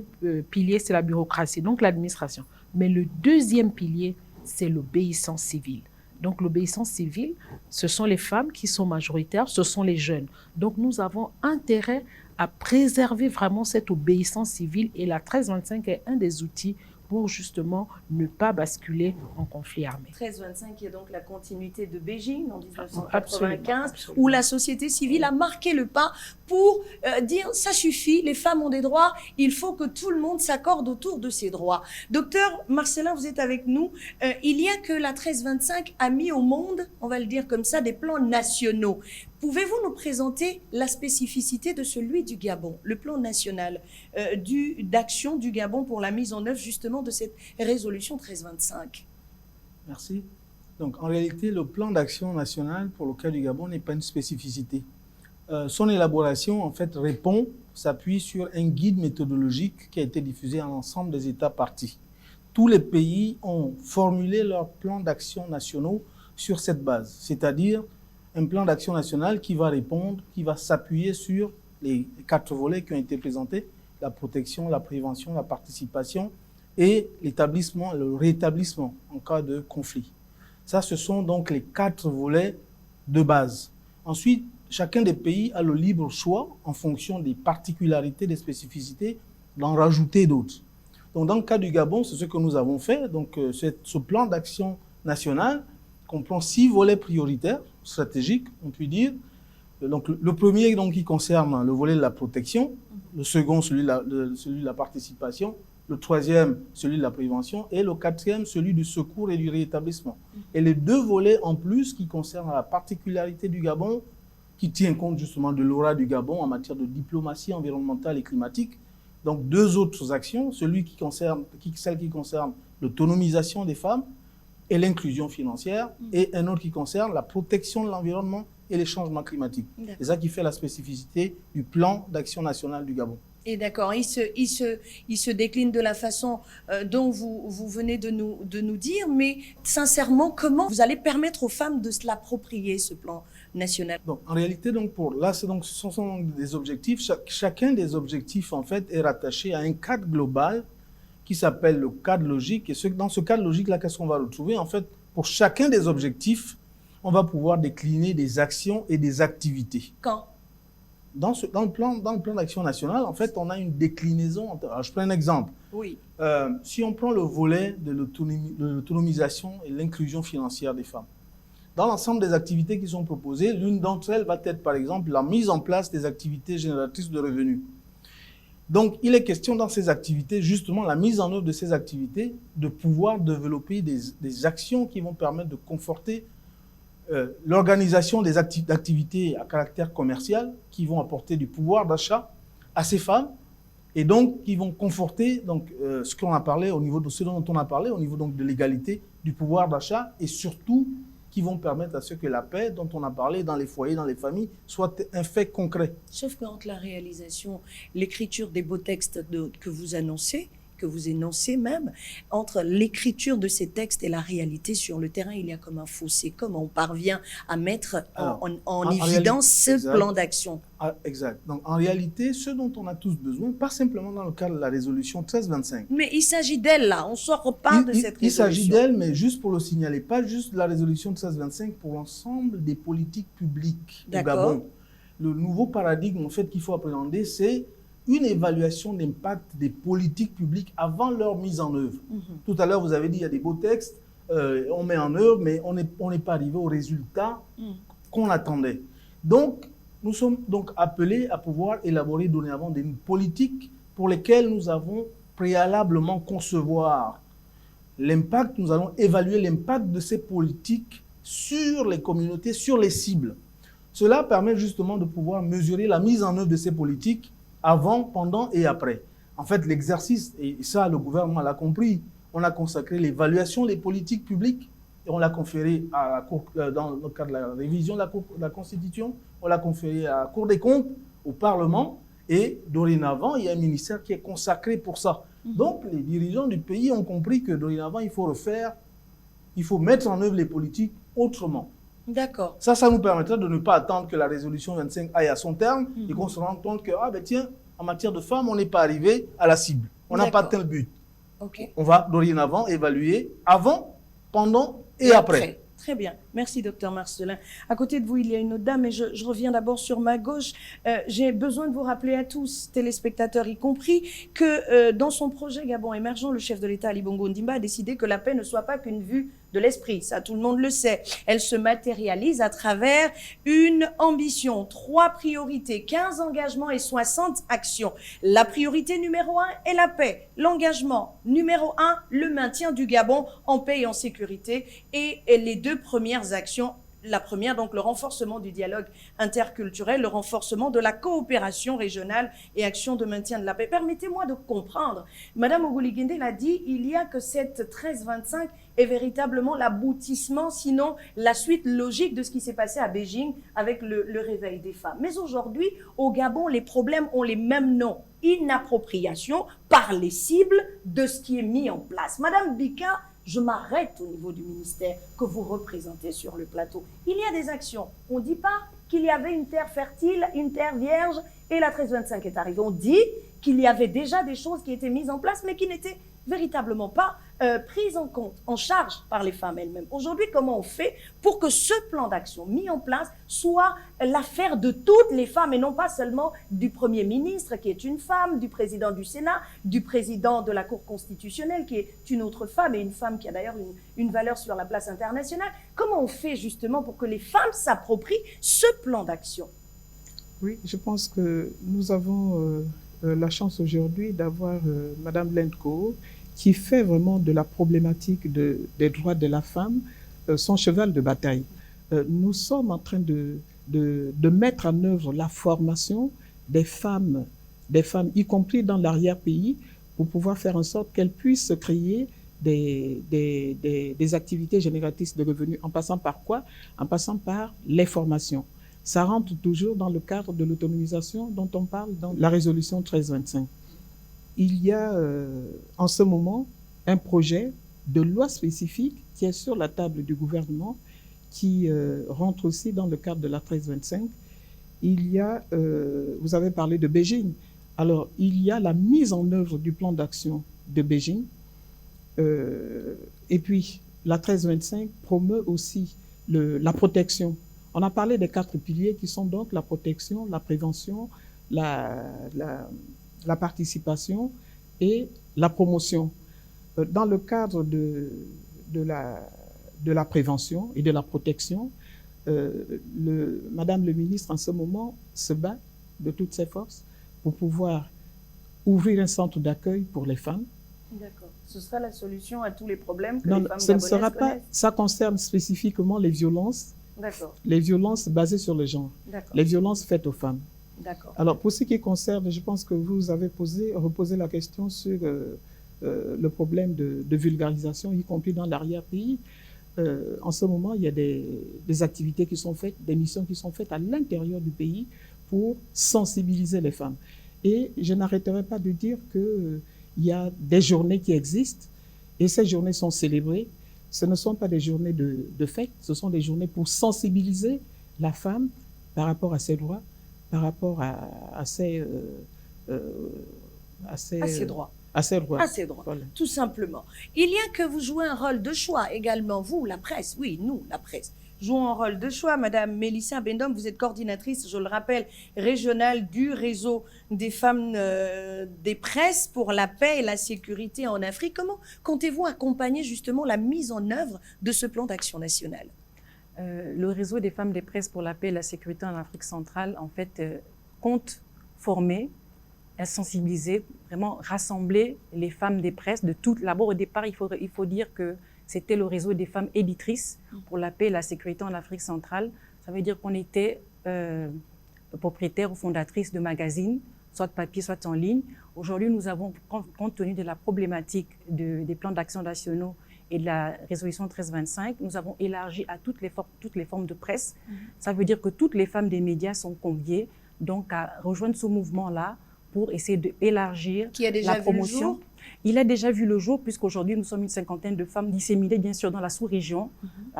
pilier, c'est la bureaucratie, donc l'administration. Mais le deuxième pilier, c'est l'obéissance civile. Donc l'obéissance civile, ce sont les femmes qui sont majoritaires, ce sont les jeunes. Donc nous avons intérêt à préserver vraiment cette obéissance civile et la 1325 est un des outils pour justement ne pas basculer en conflit armé. 1325 qui est donc la continuité de Beijing en 1995, Absolument. où la société civile a marqué le pas pour dire ça suffit, les femmes ont des droits, il faut que tout le monde s'accorde autour de ces droits. Docteur Marcellin, vous êtes avec nous. Il y a que la 1325 a mis au monde, on va le dire comme ça, des plans nationaux. Pouvez-vous nous présenter la spécificité de celui du Gabon, le plan national d'action du Gabon pour la mise en œuvre justement de cette résolution 1325? Merci. Donc en réalité, le plan d'action national pour le cas du Gabon n'est pas une spécificité. Son élaboration en fait s'appuie sur un guide méthodologique qui a été diffusé à l'ensemble des États parties. Tous les pays ont formulé leurs plans d'action nationaux sur cette base, c'est-à-dire un plan d'action national qui va répondre, qui va s'appuyer sur les 4 volets qui ont été présentés, la protection, la prévention, la participation et l'établissement, le rétablissement en cas de conflit. Ça, ce sont donc les 4 volets de base. Ensuite, chacun des pays a le libre choix, en fonction des particularités, des spécificités, d'en rajouter d'autres. Donc, dans le cas du Gabon, c'est ce que nous avons fait. Donc, ce plan d'action national comprend 6 volets prioritaires, stratégiques, on peut dire. Donc, le premier, donc, qui concerne le volet de la protection, le second, celui de la participation, le troisième, celui de la prévention, et le quatrième, celui du secours et du rétablissement. Et les 2 volets en plus qui concernent la particularité du Gabon, qui tient compte justement de l'aura du Gabon en matière de diplomatie environnementale et climatique. Donc 2 autres actions, celle qui concerne l'autonomisation des femmes et l'inclusion financière, et un autre qui concerne la protection de l'environnement et les changements climatiques. C'est ça qui fait la spécificité du plan d'action national du Gabon. Et d'accord, il se décline de la façon dont vous venez de nous dire, mais sincèrement, comment vous allez permettre aux femmes de se l'approprier, ce plan national? Donc, en réalité, ce sont des objectifs. Chacun des objectifs, en fait, est rattaché à un cadre global qui s'appelle le cadre logique. Et dans ce cadre logique-là, qu'est-ce qu'on va retrouver? En fait, pour chacun des objectifs, on va pouvoir décliner des actions et des activités. Quand? Dans le plan d'action national, en fait, on a une déclinaison. Alors, je prends un exemple. Oui. Si on prend le volet de l'autonomisation et l'inclusion financière des femmes, dans l'ensemble des activités qui sont proposées, l'une d'entre elles va être, par exemple, la mise en place des activités génératrices de revenus. Donc, il est question dans ces activités, justement, la mise en œuvre de ces activités, de pouvoir développer des actions qui vont permettre de conforter l'organisation des activités à caractère commercial qui vont apporter du pouvoir d'achat à ces femmes et donc qui vont conforter ce qu'on a parlé au niveau de ce dont on a parlé au niveau donc de l'égalité du pouvoir d'achat et surtout qui vont permettre à ce que la paix dont on a parlé dans les foyers, dans les familles, soit un fait concret. Sauf qu'entre la réalisation, l'écriture des beaux textes que vous annoncez, que vous énoncez même, entre l'écriture de ces textes et la réalité sur le terrain, il y a comme un fossé. Comment on parvient à mettre en évidence ce plan d'action? Exact. Donc, en réalité, ce dont on a tous besoin, pas simplement dans le cadre de la résolution 1325. Mais il s'agit d'elle, là. On ne sort pas de cette résolution. Il s'agit d'elle, mais juste pour le signaler, pas juste de la résolution 1325, pour l'ensemble des politiques publiques au Gabon. Le nouveau paradigme, en fait, qu'il faut appréhender, c'est une évaluation d'impact des politiques publiques avant leur mise en œuvre. Tout à l'heure, vous avez dit, il y a des beaux textes, on met en œuvre, mais on n'est pas arrivé au résultat qu'on attendait. Donc, nous sommes donc appelés à pouvoir élaborer dorénavant des politiques pour lesquelles nous avons préalablement concevoir l'impact, nous allons évaluer l'impact de ces politiques sur les communautés, sur les cibles. Cela permet justement de pouvoir mesurer la mise en œuvre de ces politiques avant, pendant et après. En fait, l'exercice, et ça, le gouvernement l'a compris, on a consacré l'évaluation des politiques publiques et on l'a conféré à la Cour, dans le cadre de la révision de la Constitution, on l'a conféré à la Cour des comptes, au Parlement, et dorénavant, il y a un ministère qui est consacré pour ça. Donc, les dirigeants du pays ont compris que dorénavant, il faut mettre en œuvre les politiques autrement. D'accord. Ça nous permettra de ne pas attendre que la résolution 25 aille à son terme et qu'on se rende compte que, tiens, en matière de femmes, on n'est pas arrivé à la cible. On n'a pas atteint le but. Okay. On va dorénavant évaluer avant, pendant et après. Très bien. Merci, docteur Marcelin. À côté de vous, il y a une autre dame, et je reviens d'abord sur ma gauche. J'ai besoin de vous rappeler à tous, téléspectateurs y compris, que dans son projet Gabon émergent, le chef de l'État, Ali Bongo Ondimba, a décidé que la paix ne soit pas qu'une vue de l'esprit. Ça, tout le monde le sait. Elle se matérialise à travers une ambition, 3 priorités, 15 engagements et 60 actions. La priorité numéro 1 est la paix. L'engagement numéro 1, le maintien du Gabon en paix et en sécurité. Et les 2 premières actions, la première, donc le renforcement du dialogue interculturel, le renforcement de la coopération régionale et action de maintien de la paix. Permettez-moi de comprendre. Madame Ogoligende l'a dit, il y a que cette 1325 est véritablement l'aboutissement, sinon la suite logique de ce qui s'est passé à Beijing avec le réveil des femmes. Mais aujourd'hui, au Gabon, les problèmes ont les mêmes noms. Inappropriation par les cibles de ce qui est mis en place. Madame Bika, je m'arrête au niveau du ministère que vous représentez sur le plateau. Il y a des actions. On ne dit pas qu'il y avait une terre fertile, une terre vierge, et la 1325 est arrivée. On dit qu'il y avait déjà des choses qui étaient mises en place, mais qui n'étaient véritablement pas prises en compte, en charge par les femmes elles-mêmes. Aujourd'hui, comment on fait pour que ce plan d'action mis en place soit l'affaire de toutes les femmes et non pas seulement du Premier ministre qui est une femme, du président du Sénat, du président de la Cour constitutionnelle qui est une autre femme et une femme qui a d'ailleurs une valeur sur la place internationale. Comment on fait justement pour que les femmes s'approprient ce plan d'action? Oui, je pense que nous avons la chance aujourd'hui d'avoir Madame Lendko qui fait vraiment de la problématique des droits de la femme son cheval de bataille. Nous sommes en train de mettre en œuvre la formation des femmes, y compris dans l'arrière-pays, pour pouvoir faire en sorte qu'elles puissent créer des activités génératrices de revenus. En passant par quoi? En passant par les formations. Ça rentre toujours dans le cadre de l'autonomisation dont on parle dans la résolution 1325. Il y a en ce moment un projet de loi spécifique qui est sur la table du gouvernement qui rentre aussi dans le cadre de la 1325. Il y a, vous avez parlé de Beijing, alors il y a la mise en œuvre du plan d'action de Beijing et puis la 1325 promeut aussi la protection. On a parlé des 4 piliers qui sont donc la protection, la prévention, la participation et la promotion. Dans le cadre de la prévention et de la protection, Madame le ministre en ce moment se bat de toutes ses forces pour pouvoir ouvrir un centre d'accueil pour les femmes. D'accord. Ce sera la solution à tous les problèmes que non, les femmes ce ne gabonaises sera pas. connaissent. Ça concerne spécifiquement les violences. D'accord. Les violences basées sur le genre. D'accord. Les violences faites aux femmes. D'accord. Alors, pour ce qui concerne, je pense que vous avez reposé la question sur le problème de vulgarisation, y compris dans l'arrière-pays. En ce moment, il y a des activités qui sont faites, des missions qui sont faites à l'intérieur du pays pour sensibiliser les femmes. Et je n'arrêterai pas de dire qu'il y a des journées qui existent et ces journées sont célébrées. Ce ne sont pas des journées de fête, ce sont des journées pour sensibiliser la femme par rapport à ses droits, par rapport à ses droits. À ses droits. À ses droits, Voilà. tout simplement. Il y a que vous jouez un rôle de choix également, vous, la presse, oui, nous, la presse, jouons un rôle de choix. Madame Mélissa Bendom, vous êtes coordinatrice, je le rappelle, régionale du réseau des femmes des presses pour la paix et la sécurité en Afrique. Comment comptez-vous accompagner justement la mise en œuvre de ce plan d'action national? Le réseau des femmes des presses pour la paix et la sécurité en Afrique centrale, en fait, compte former, sensibiliser, vraiment rassembler les femmes des presses de toutes. D'abord, au départ, il faut dire que c'était le réseau des femmes éditrices pour la paix et la sécurité en Afrique centrale. Ça veut dire qu'on était propriétaires ou fondatrices de magazines, soit papier, soit en ligne. Aujourd'hui, nous avons, compte tenu de la problématique des plans d'action nationaux et de la résolution 1325, nous avons élargi à toutes les formes de presse. Ça veut dire que toutes les femmes des médias sont conviées donc à rejoindre ce mouvement-là pour essayer d'élargir la promotion. Il a déjà vu le jour, puisqu'aujourd'hui, nous sommes une 50aine de femmes disséminées, bien sûr, dans la sous-région,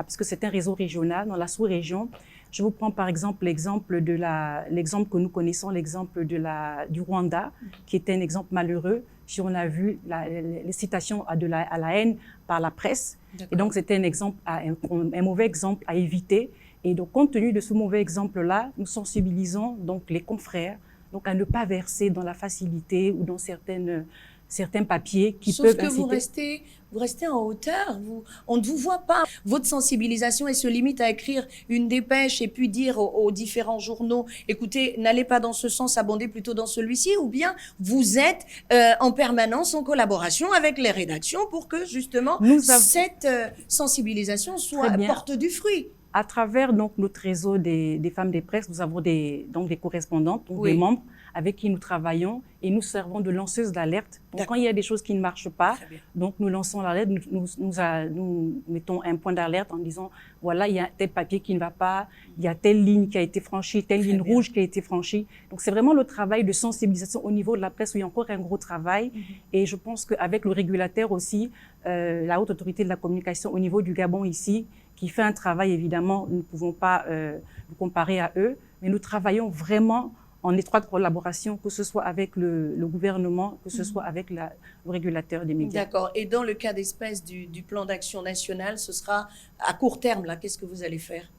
puisque c'est un réseau régional, dans la sous-région. Je vous prends par exemple l'exemple que nous connaissons, l'exemple du Rwanda, qui était un exemple malheureux. Si on a vu les citations à la haine par la presse, Et donc, c'était un mauvais exemple à éviter. Et donc, compte tenu de ce mauvais exemple-là, nous sensibilisons donc les confrères donc à ne pas verser dans la facilité ou dans certains papiers qui Sauf peuvent que vous restez en hauteur, on ne vous voit pas. Votre sensibilisation, elle se limite à écrire une dépêche et puis dire aux différents journaux, écoutez, n'allez pas dans ce sens, abondez plutôt dans celui-ci, ou bien vous êtes en permanence en collaboration avec les rédactions pour que justement cette sensibilisation porte du fruit. À travers donc notre réseau des femmes des presses, nous avons des correspondantes, donc des membres avec qui nous travaillons et nous servons de lanceuses d'alerte. Donc quand il y a des choses qui ne marchent pas, donc nous lançons l'alerte, nous mettons un point d'alerte en disant voilà, il y a tel papier qui ne va pas, il y a telle ligne qui a été franchie, telle ligne rouge qui a été franchie. Donc c'est vraiment le travail de sensibilisation au niveau de la presse où il y a encore un gros travail. Et je pense qu'avec le régulateur aussi, la haute autorité de la communication au niveau du Gabon ici, qui fait un travail, évidemment, nous ne pouvons pas nous comparer à eux, mais nous travaillons vraiment en étroite collaboration, que ce soit avec le gouvernement, que ce soit avec le régulateur des médias. D'accord. Et dans le cas d'espèce du plan d'action national, ce sera à court terme, là, qu'est-ce que vous allez faire?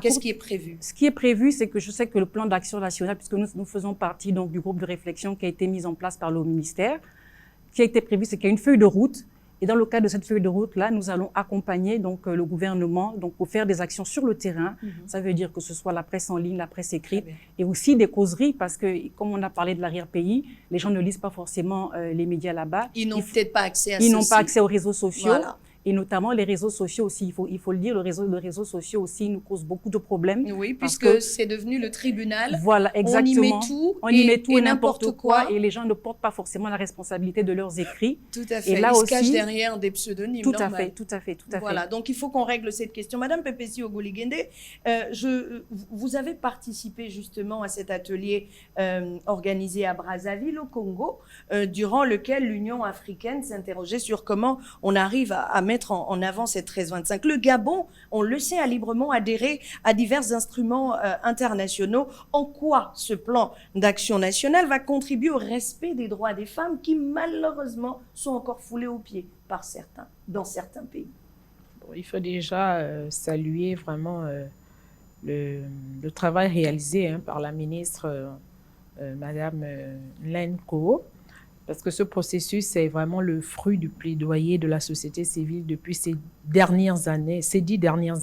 Qu'est-ce qui est prévu? Ce qui est prévu, c'est que je sais que le plan d'action national, puisque nous faisons partie donc, du groupe de réflexion qui a été mis en place par le ministère, qui a été prévu, c'est qu'il y a une feuille de route. Et dans le cadre de cette feuille de route-là, nous allons accompagner donc, le gouvernement donc, pour faire des actions sur le terrain. Ça veut dire que ce soit la presse en ligne, la presse écrite, et aussi des causeries, parce que comme on a parlé de l'arrière-pays, les gens ne lisent pas forcément les médias là-bas. Ils n'ont peut-être pas accès à Ils n'ont pas accès aux réseaux sociaux. Voilà. Et notamment les réseaux sociaux aussi, il faut le dire, les réseaux sociaux aussi nous causent beaucoup de problèmes. Oui, puisque c'est devenu le tribunal. Voilà, exactement. On y met tout et n'importe quoi. Et les gens ne portent pas forcément la responsabilité de leurs écrits. Tout à fait. Et là ils aussi, se cachent derrière des pseudonymes. Tout à fait. Voilà, donc il faut qu'on règle cette question. Madame Pepesi Ogoligende, vous avez participé justement à cet atelier organisé à Brazzaville, au Congo, durant lequel l'Union africaine s'interrogeait sur comment on arrive à mettre en avant cette 1325. Le Gabon, on le sait, a librement adhéré à divers instruments internationaux. En quoi ce plan d'action nationale va contribuer au respect des droits des femmes qui, malheureusement, sont encore foulés aux pieds par certains, dans certains pays? Bon, il faut déjà saluer vraiment le travail réalisé par la ministre Madame Laine Koho, parce que ce processus est vraiment le fruit du plaidoyer de la société civile depuis ces 10 dernières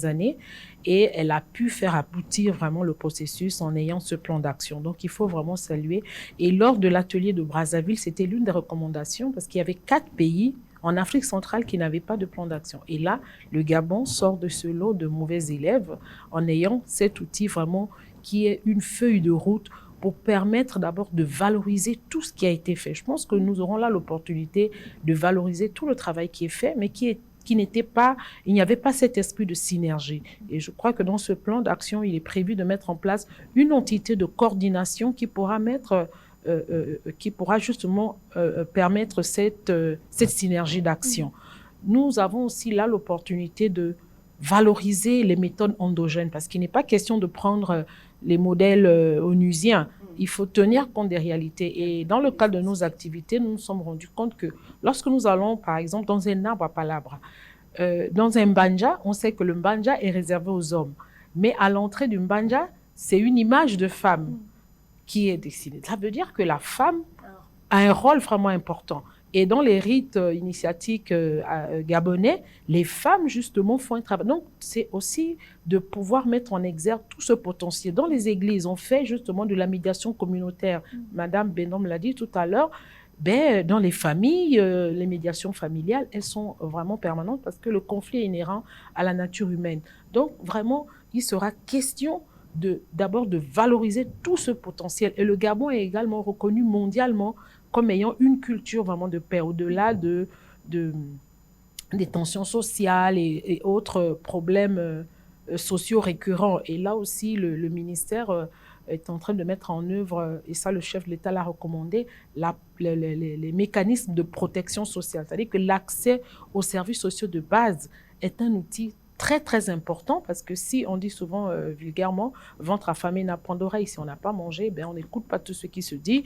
années, et elle a pu faire aboutir vraiment le processus en ayant ce plan d'action. Donc, il faut vraiment saluer. Et lors de l'atelier de Brazzaville, c'était l'une des recommandations, parce qu'il y avait 4 pays en Afrique centrale qui n'avaient pas de plan d'action. Et là, le Gabon sort de ce lot de mauvais élèves en ayant cet outil vraiment qui est une feuille de route pour permettre d'abord de valoriser tout ce qui a été fait. Je pense que nous aurons là l'opportunité de valoriser tout le travail qui est fait, mais qui n'était pas, il n'y avait pas cet esprit de synergie. Et je crois que dans ce plan d'action, il est prévu de mettre en place une entité de coordination qui pourra justement permettre cette synergie d'action. Nous avons aussi là l'opportunité de valoriser les méthodes endogènes, parce qu'il n'est pas question de prendre les modèles onusiens. Il faut tenir compte des réalités. Et dans le cadre de nos activités, nous nous sommes rendus compte que lorsque nous allons, par exemple, dans un arbre à palabres, dans un mbanja, on sait que le mbanja est réservé aux hommes. Mais à l'entrée du mbanja, c'est une image de femme qui est dessinée. Ça veut dire que la femme a un rôle vraiment important. Et dans les rites initiatiques gabonais, les femmes, justement, font un travail. Donc, c'est aussi de pouvoir mettre en exergue tout ce potentiel. Dans les églises, on fait justement de la médiation communautaire. Madame Benom l'a dit tout à l'heure. Dans les familles, les médiations familiales, elles sont vraiment permanentes parce que le conflit est inhérent à la nature humaine. Donc, vraiment, il sera question d'abord de valoriser tout ce potentiel. Et le Gabon est également reconnu mondialement comme ayant une culture vraiment de paix, au-delà des tensions sociales et autres problèmes sociaux récurrents. Et là aussi, le ministère est en train de mettre en œuvre, et ça le chef de l'État l'a recommandé, les mécanismes de protection sociale. C'est-à-dire que l'accès aux services sociaux de base est un outil très, très important, parce que si on dit souvent vulgairement, ventre affamé n'a point d'oreille, si on n'a pas mangé, on n'écoute pas tout ce qui se dit,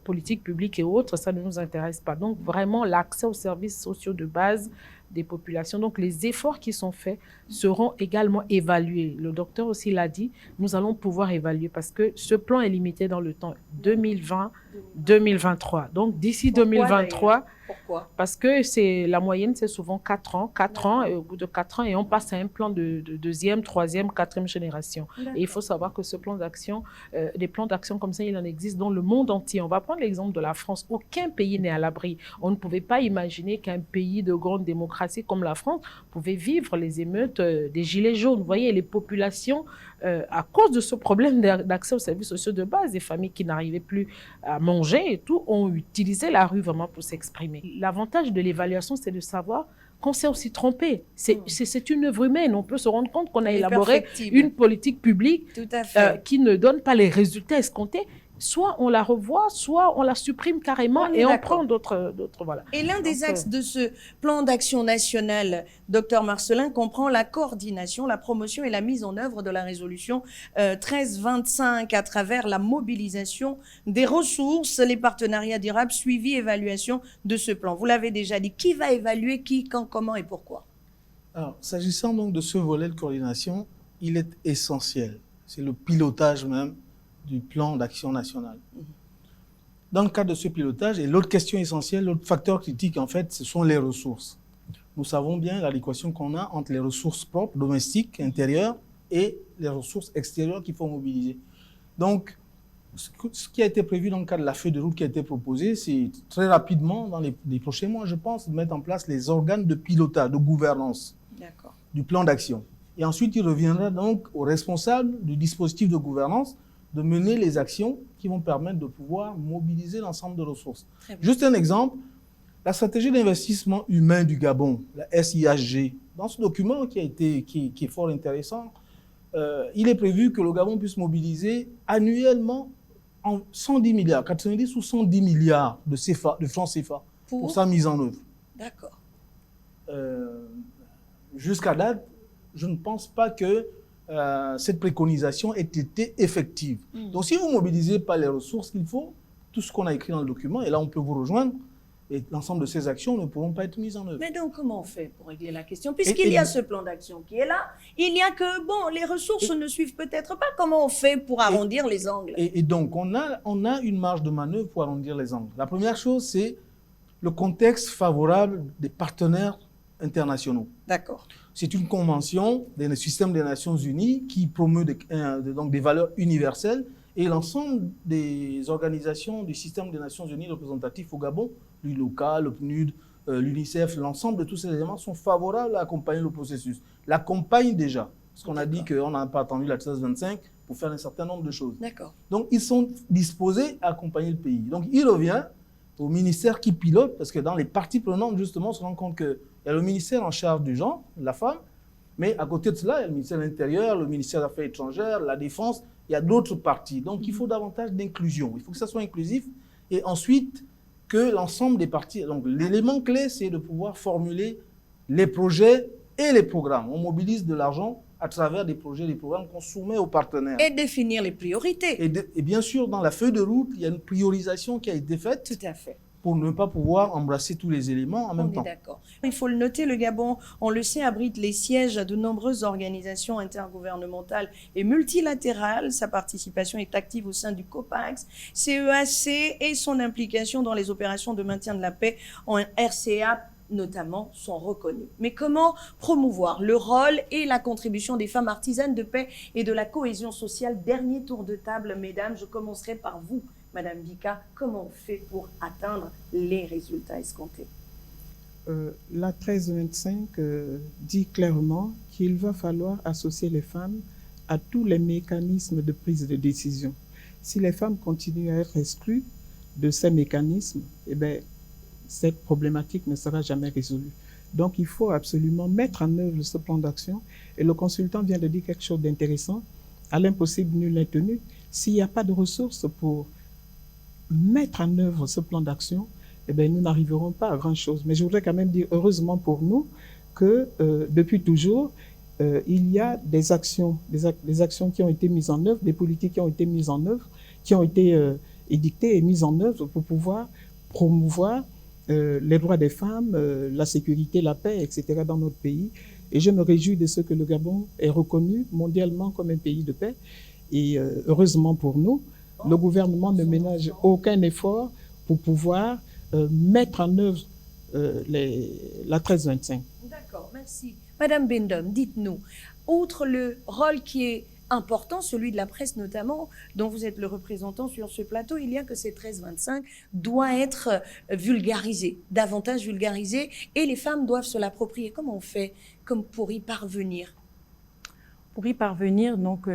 politique publique et autres, ça ne nous intéresse pas. Donc vraiment, l'accès aux services sociaux de base des populations. Donc, les efforts qui sont faits seront également évalués. Le docteur aussi l'a dit, nous allons pouvoir évaluer parce que ce plan est limité dans le temps 2020-2023. Donc, d'ici 2023, pourquoi? Parce que la moyenne, c'est souvent 4 ans, et au bout de 4 ans, et on passe à un plan de deuxième, troisième, quatrième génération. Et il faut savoir que ce plan d'action, des plans d'action comme ça, il en existe dans le monde entier. On va prendre l'exemple de la France. Aucun pays n'est à l'abri. On ne pouvait pas imaginer qu'un pays de grande démocratie comme la France pouvait vivre les émeutes des Gilets jaunes. Vous voyez, les populations, à cause de ce problème d'accès aux services sociaux de base, des familles qui n'arrivaient plus à manger et tout, ont utilisé la rue vraiment pour s'exprimer. L'avantage de l'évaluation, c'est de savoir qu'on s'est aussi trompé. C'est une œuvre humaine. On peut se rendre compte qu'on a élaboré une politique publique qui ne donne pas les résultats escomptés. Soit on la revoit, soit on la supprime carrément et on prend d'autres. Voilà. Et l'un des axes de ce plan d'action national, Dr Marcellin, comprend la coordination, la promotion et la mise en œuvre de la résolution 1325 à travers la mobilisation des ressources, les partenariats durables, suivi, évaluation de ce plan. Vous l'avez déjà dit, qui va évaluer qui, quand, comment et pourquoi? Alors, s'agissant donc de ce volet de coordination, il est essentiel. C'est le pilotage même du plan d'action national. Dans le cadre de ce pilotage, et l'autre question essentielle, l'autre facteur critique, en fait, ce sont les ressources. Nous savons bien l'adéquation qu'on a entre les ressources propres, domestiques, intérieures, et les ressources extérieures qu'il faut mobiliser. Donc, ce qui a été prévu dans le cadre de la feuille de route qui a été proposée, c'est très rapidement, dans les prochains mois, je pense, de mettre en place les organes de pilotage, de gouvernance du plan d'action. Et ensuite, il reviendra donc aux responsables du dispositif de gouvernance de mener les actions qui vont permettre de pouvoir mobiliser l'ensemble de ressources. Juste un exemple, la stratégie d'investissement humain du Gabon, la SIHG, dans ce document qui est fort intéressant, il est prévu que le Gabon puisse mobiliser annuellement en 110 milliards, 90 ou 110 milliards de francs CFA pour sa mise en œuvre. D'accord. Jusqu'à date, je ne pense pas que cette préconisation ait été effective. Donc, si vous ne mobilisez pas les ressources qu'il faut, tout ce qu'on a écrit dans le document, et là, on peut vous rejoindre, et l'ensemble de ces actions ne pourront pas être mises en œuvre. Mais donc, comment on fait pour régler la question? Puisqu'il y a ce plan d'action qui est là, il n'y a que, bon, les ressources ne suivent peut-être pas. Comment on fait pour arrondir les angles? Et donc, on a une marge de manœuvre pour arrondir les angles. La première chose, c'est le contexte favorable des partenaires internationaux. D'accord. C'est une convention du système des Nations Unies qui promeut donc des valeurs universelles, et l'ensemble des organisations du système des Nations Unies représentatifs au Gabon, l'UNOCA, le PNUD, l'UNICEF, l'ensemble de tous ces éléments sont favorables à accompagner le processus. L'accompagnent déjà, parce qu'on a dit qu'on n'a pas attendu la 1325 pour faire un certain nombre de choses. D'accord. Donc, ils sont disposés à accompagner le pays. Donc, il revient au ministère qui pilote, parce que dans les parties prenantes, justement, on se rend compte qu'il y a le ministère en charge du genre, de la femme, mais à côté de cela, il y a le ministère de l'Intérieur, le ministère des Affaires étrangères, la Défense, il y a d'autres parties. Donc, il faut davantage d'inclusion. Il faut que ça soit inclusif. Et ensuite, que l'ensemble des parties... Donc, l'élément clé, c'est de pouvoir formuler les projets et les programmes. On mobilise de l'argent à travers des projets et des programmes qu'on soumet aux partenaires. Et définir les priorités. Et bien sûr, dans la feuille de route, il y a une priorisation qui a été faite. Tout à fait. Pour ne pas pouvoir embrasser tous les éléments en même temps. On est d'accord. Il faut le noter, le Gabon, on le sait, abrite les sièges de nombreuses organisations intergouvernementales et multilatérales. Sa participation est active au sein du COPAX, CEAC et son implication dans les opérations de maintien de la paix en RCA notamment sont reconnus. Mais comment promouvoir le rôle et la contribution des femmes artisanes de paix et de la cohésion sociale? Dernier tour de table, mesdames, je commencerai par vous. Madame Bika, comment on fait pour atteindre les résultats escomptés? La 1325 dit clairement qu'il va falloir associer les femmes à tous les mécanismes de prise de décision. Si les femmes continuent à être exclues de ces mécanismes, eh bien, cette problématique ne sera jamais résolue. Donc, il faut absolument mettre en œuvre ce plan d'action. Et le consultant vient de dire quelque chose d'intéressant. À l'impossible, nul n'est tenu. S'il n'y a pas de ressources pour mettre en œuvre ce plan d'action, eh bien, nous n'arriverons pas à grand-chose. Mais je voudrais quand même dire, heureusement pour nous, que depuis toujours, il y a des actions qui ont été mises en œuvre, des politiques qui ont été mises en œuvre, qui ont été édictées et mises en œuvre pour pouvoir promouvoir les droits des femmes, la sécurité, la paix, etc. dans notre pays. Et je me réjouis de ce que le Gabon est reconnu mondialement comme un pays de paix. Et heureusement pour nous, le gouvernement ne ménage aucun effort pour pouvoir mettre en œuvre la 1325. D'accord, merci. Madame Bendom, dites-nous, outre le rôle qui est important, celui de la presse notamment, dont vous êtes le représentant sur ce plateau, il y a que ces 1325 doit être vulgarisé, davantage vulgarisé, et les femmes doivent se l'approprier. Comment on fait pour y parvenir? Pour y parvenir, donc,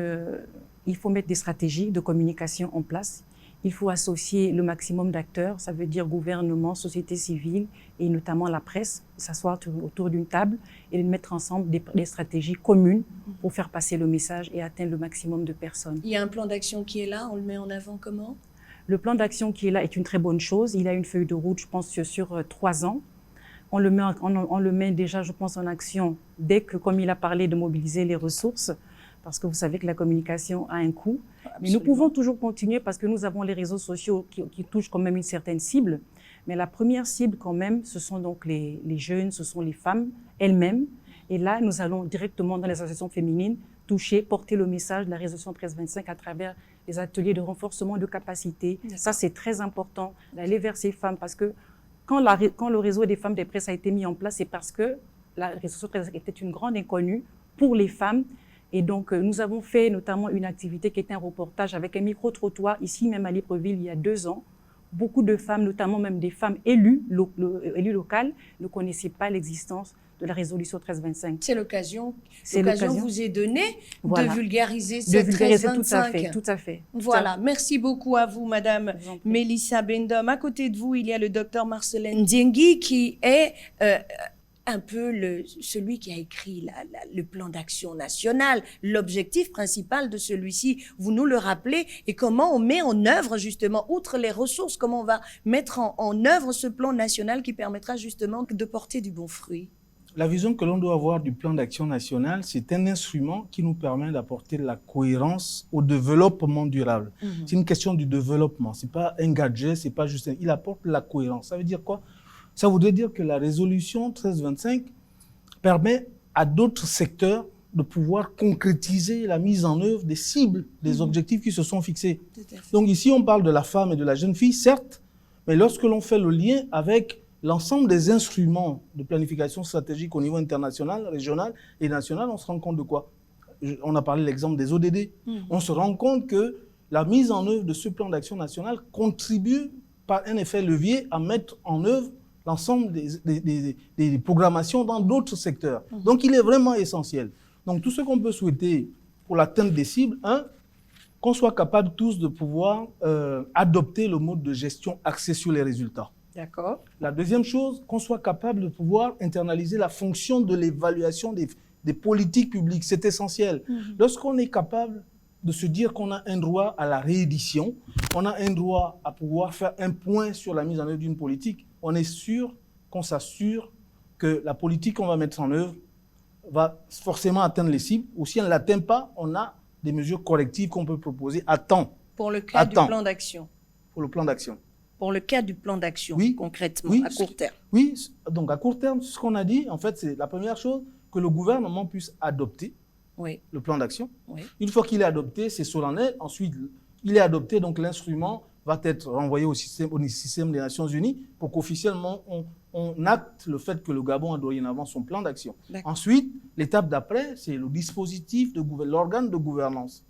il faut mettre des stratégies de communication en place. Il faut associer le maximum d'acteurs, ça veut dire gouvernement, société civile et notamment la presse, s'asseoir autour d'une table et de mettre ensemble des stratégies communes pour faire passer le message et atteindre le maximum de personnes. Il y a un plan d'action qui est là, on le met en avant comment? Le plan d'action qui est là est une très bonne chose. Il a une feuille de route, je pense, sur 3 ans. On le met déjà, je pense, en action dès que, comme il a parlé, de mobiliser les ressources, parce que vous savez que la communication a un coût. Absolument. Mais nous pouvons toujours continuer parce que nous avons les réseaux sociaux qui touchent quand même une certaine cible. Mais la première cible quand même, ce sont donc les jeunes, ce sont les femmes elles-mêmes. Et là, nous allons directement dans les associations féminines toucher, porter le message de la résolution 1325 à travers les ateliers de renforcement de capacité. Ça, c'est très important d'aller vers ces femmes parce que quand le réseau des femmes des presses a été mis en place, c'est parce que la résolution 1325 était une grande inconnue pour les femmes. Et donc, nous avons fait notamment une activité qui était un reportage avec un micro-trottoir ici même à Libreville il y a 2 ans. Beaucoup de femmes, notamment même des femmes élues locales, ne connaissaient pas l'existence de la résolution 1325. C'est l'occasion vous est donnée de vulgariser cette 1325. Tout à fait. Voilà, merci beaucoup à vous, Madame Melissa Bendom. À côté de vous, il y a le docteur Marcelin Diengui qui est un peu celui qui a écrit le plan d'action national, l'objectif principal de celui-ci. Vous nous le rappelez et comment on met en œuvre justement, outre les ressources, comment on va mettre en œuvre ce plan national qui permettra justement de porter du bon fruit. La vision que l'on doit avoir du plan d'action national, c'est un instrument qui nous permet d'apporter de la cohérence au développement durable. C'est une question du développement, c'est pas un gadget, c'est pas juste il apporte de la cohérence. Ça veut dire quoi? Ça voudrait dire que la résolution 1325 permet à d'autres secteurs de pouvoir concrétiser la mise en œuvre des cibles, des objectifs qui se sont fixés. Donc ici, on parle de la femme et de la jeune fille, certes, mais lorsque l'on fait le lien avec l'ensemble des instruments de planification stratégique au niveau international, régional et national, on se rend compte de quoi? On a parlé de l'exemple des ODD. On se rend compte que la mise en œuvre de ce plan d'action national contribue par un effet levier à mettre en œuvre l'ensemble des programmations dans d'autres secteurs. Donc, il est vraiment essentiel. Donc, tout ce qu'on peut souhaiter pour l'atteinte des cibles, qu'on soit capable tous de pouvoir adopter le mode de gestion axé sur les résultats. D'accord. La deuxième chose, qu'on soit capable de pouvoir internaliser la fonction de l'évaluation des politiques publiques. C'est essentiel. Lorsqu'on est capable de se dire qu'on a un droit à la réédition, on a un droit à pouvoir faire un point sur la mise en œuvre d'une politique, on est sûr qu'on s'assure que la politique qu'on va mettre en œuvre va forcément atteindre les cibles, ou si elle ne l'atteint pas, on a des mesures correctives qu'on peut proposer à temps. Pour le cas du plan d'action. Pour le plan d'action. Pour le cas du plan d'action, oui, concrètement, oui, à court terme. Oui, donc à court terme, ce qu'on a dit, en fait, c'est la première chose, que le gouvernement puisse adopter le plan d'action. Une fois qu'il est adopté, c'est solennel. Ensuite, il est adopté, donc l'instrument va être renvoyé au système des Nations Unies pour qu'officiellement, on acte le fait que le Gabon a dorénavant son plan d'action. Ensuite, l'étape d'après, c'est le dispositif, l'organe de gouvernance.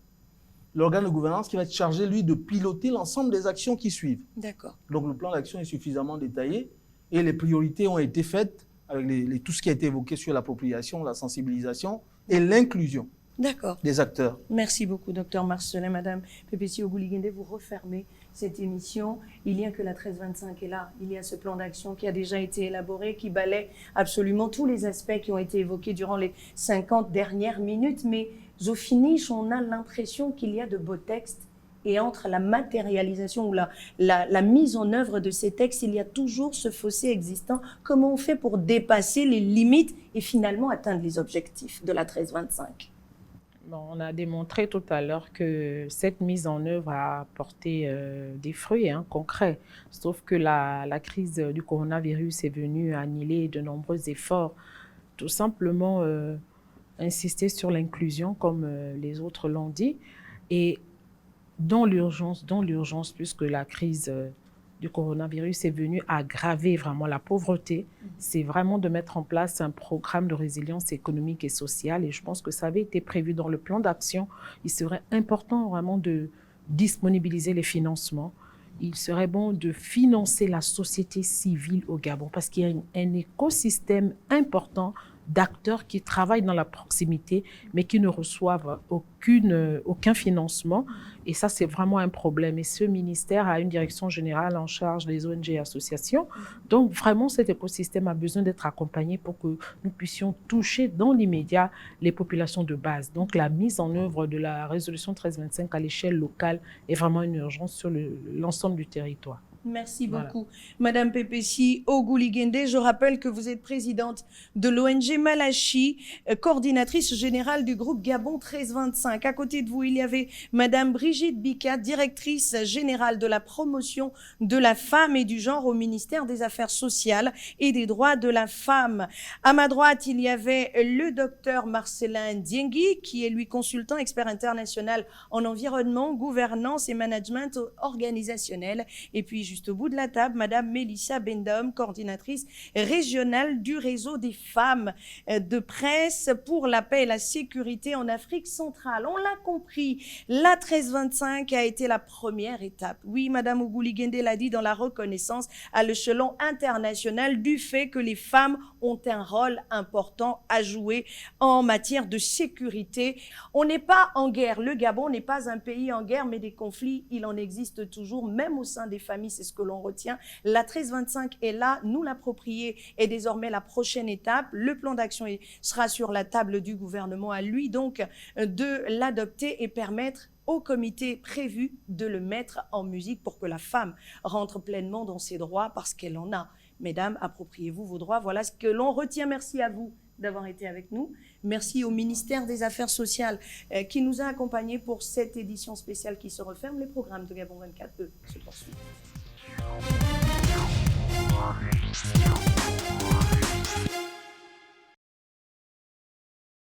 L'organe de gouvernance qui va être chargé, lui, de piloter l'ensemble des actions qui suivent. D'accord. Donc, le plan d'action est suffisamment détaillé et les priorités ont été faites avec tout ce qui a été évoqué sur l'appropriation, la sensibilisation et l'inclusion des acteurs. Merci beaucoup, docteur Marcelin. Madame Pépési Ogouligende, vous refermez cette émission. Il n'y a que la 1325 est là. Il y a ce plan d'action qui a déjà été élaboré, qui balaie absolument tous les aspects qui ont été évoqués durant les 50 dernières minutes. Mais au finish, on a l'impression qu'il y a de beaux textes. Et entre la matérialisation ou la mise en œuvre de ces textes, il y a toujours ce fossé existant. Comment on fait pour dépasser les limites et finalement atteindre les objectifs de la 1325 ? Bon, on a démontré tout à l'heure que cette mise en œuvre a porté des fruits concrets. Sauf que la crise du coronavirus est venue annihiler de nombreux efforts. Tout simplement insister sur l'inclusion, comme les autres l'ont dit. Et dans l'urgence, puisque la crise du coronavirus est venue aggraver vraiment la pauvreté, c'est vraiment de mettre en place un programme de résilience économique et sociale. Et je pense que ça avait été prévu dans le plan d'action. Il serait important vraiment de disponibiliser les financements. Il serait bon de financer la société civile au Gabon parce qu'il y a un écosystème important d'acteurs qui travaillent dans la proximité, mais qui ne reçoivent aucun financement. Et ça, c'est vraiment un problème. Et ce ministère a une direction générale en charge des ONG et associations. Donc, vraiment, cet écosystème a besoin d'être accompagné pour que nous puissions toucher dans l'immédiat les populations de base. Donc, la mise en œuvre de la résolution 1325 à l'échelle locale est vraiment une urgence sur l'ensemble du territoire. Merci beaucoup. Madame Pépessi Ogouligende, je rappelle que vous êtes présidente de l'ONG Malachi, coordinatrice générale du groupe Gabon 1325. À côté de vous, il y avait Madame Brigitte Bicat, directrice générale de la promotion de la femme et du genre au ministère des Affaires sociales et des droits de la femme. À ma droite, il y avait le docteur Marcelin Diengui, qui est lui consultant expert international en environnement, gouvernance et management organisationnel. Et puis, juste au bout de la table, Madame Mélissa Bendom, coordinatrice régionale du réseau des femmes de presse pour la paix et la sécurité en Afrique centrale. On l'a compris, la 1325 a été la première étape. Oui, Madame Ogouligende l'a dit, dans la reconnaissance à l'échelon international du fait que les femmes ont un rôle important à jouer en matière de sécurité. On n'est pas en guerre. Le Gabon n'est pas un pays en guerre, mais des conflits, il en existe toujours, même au sein des familles. C'est ce que l'on retient. La 1325 est là, nous l'approprier est désormais la prochaine étape. Le plan d'action sera sur la table du gouvernement, à lui donc de l'adopter et permettre au comité prévu de le mettre en musique pour que la femme rentre pleinement dans ses droits parce qu'elle en a. Mesdames, appropriez-vous vos droits. Voilà ce que l'on retient. Merci à vous d'avoir été avec nous. Merci au ministère des Affaires sociales qui nous a accompagnés pour cette édition spéciale qui se referme. Les programmes de Gabon 24 se poursuivent.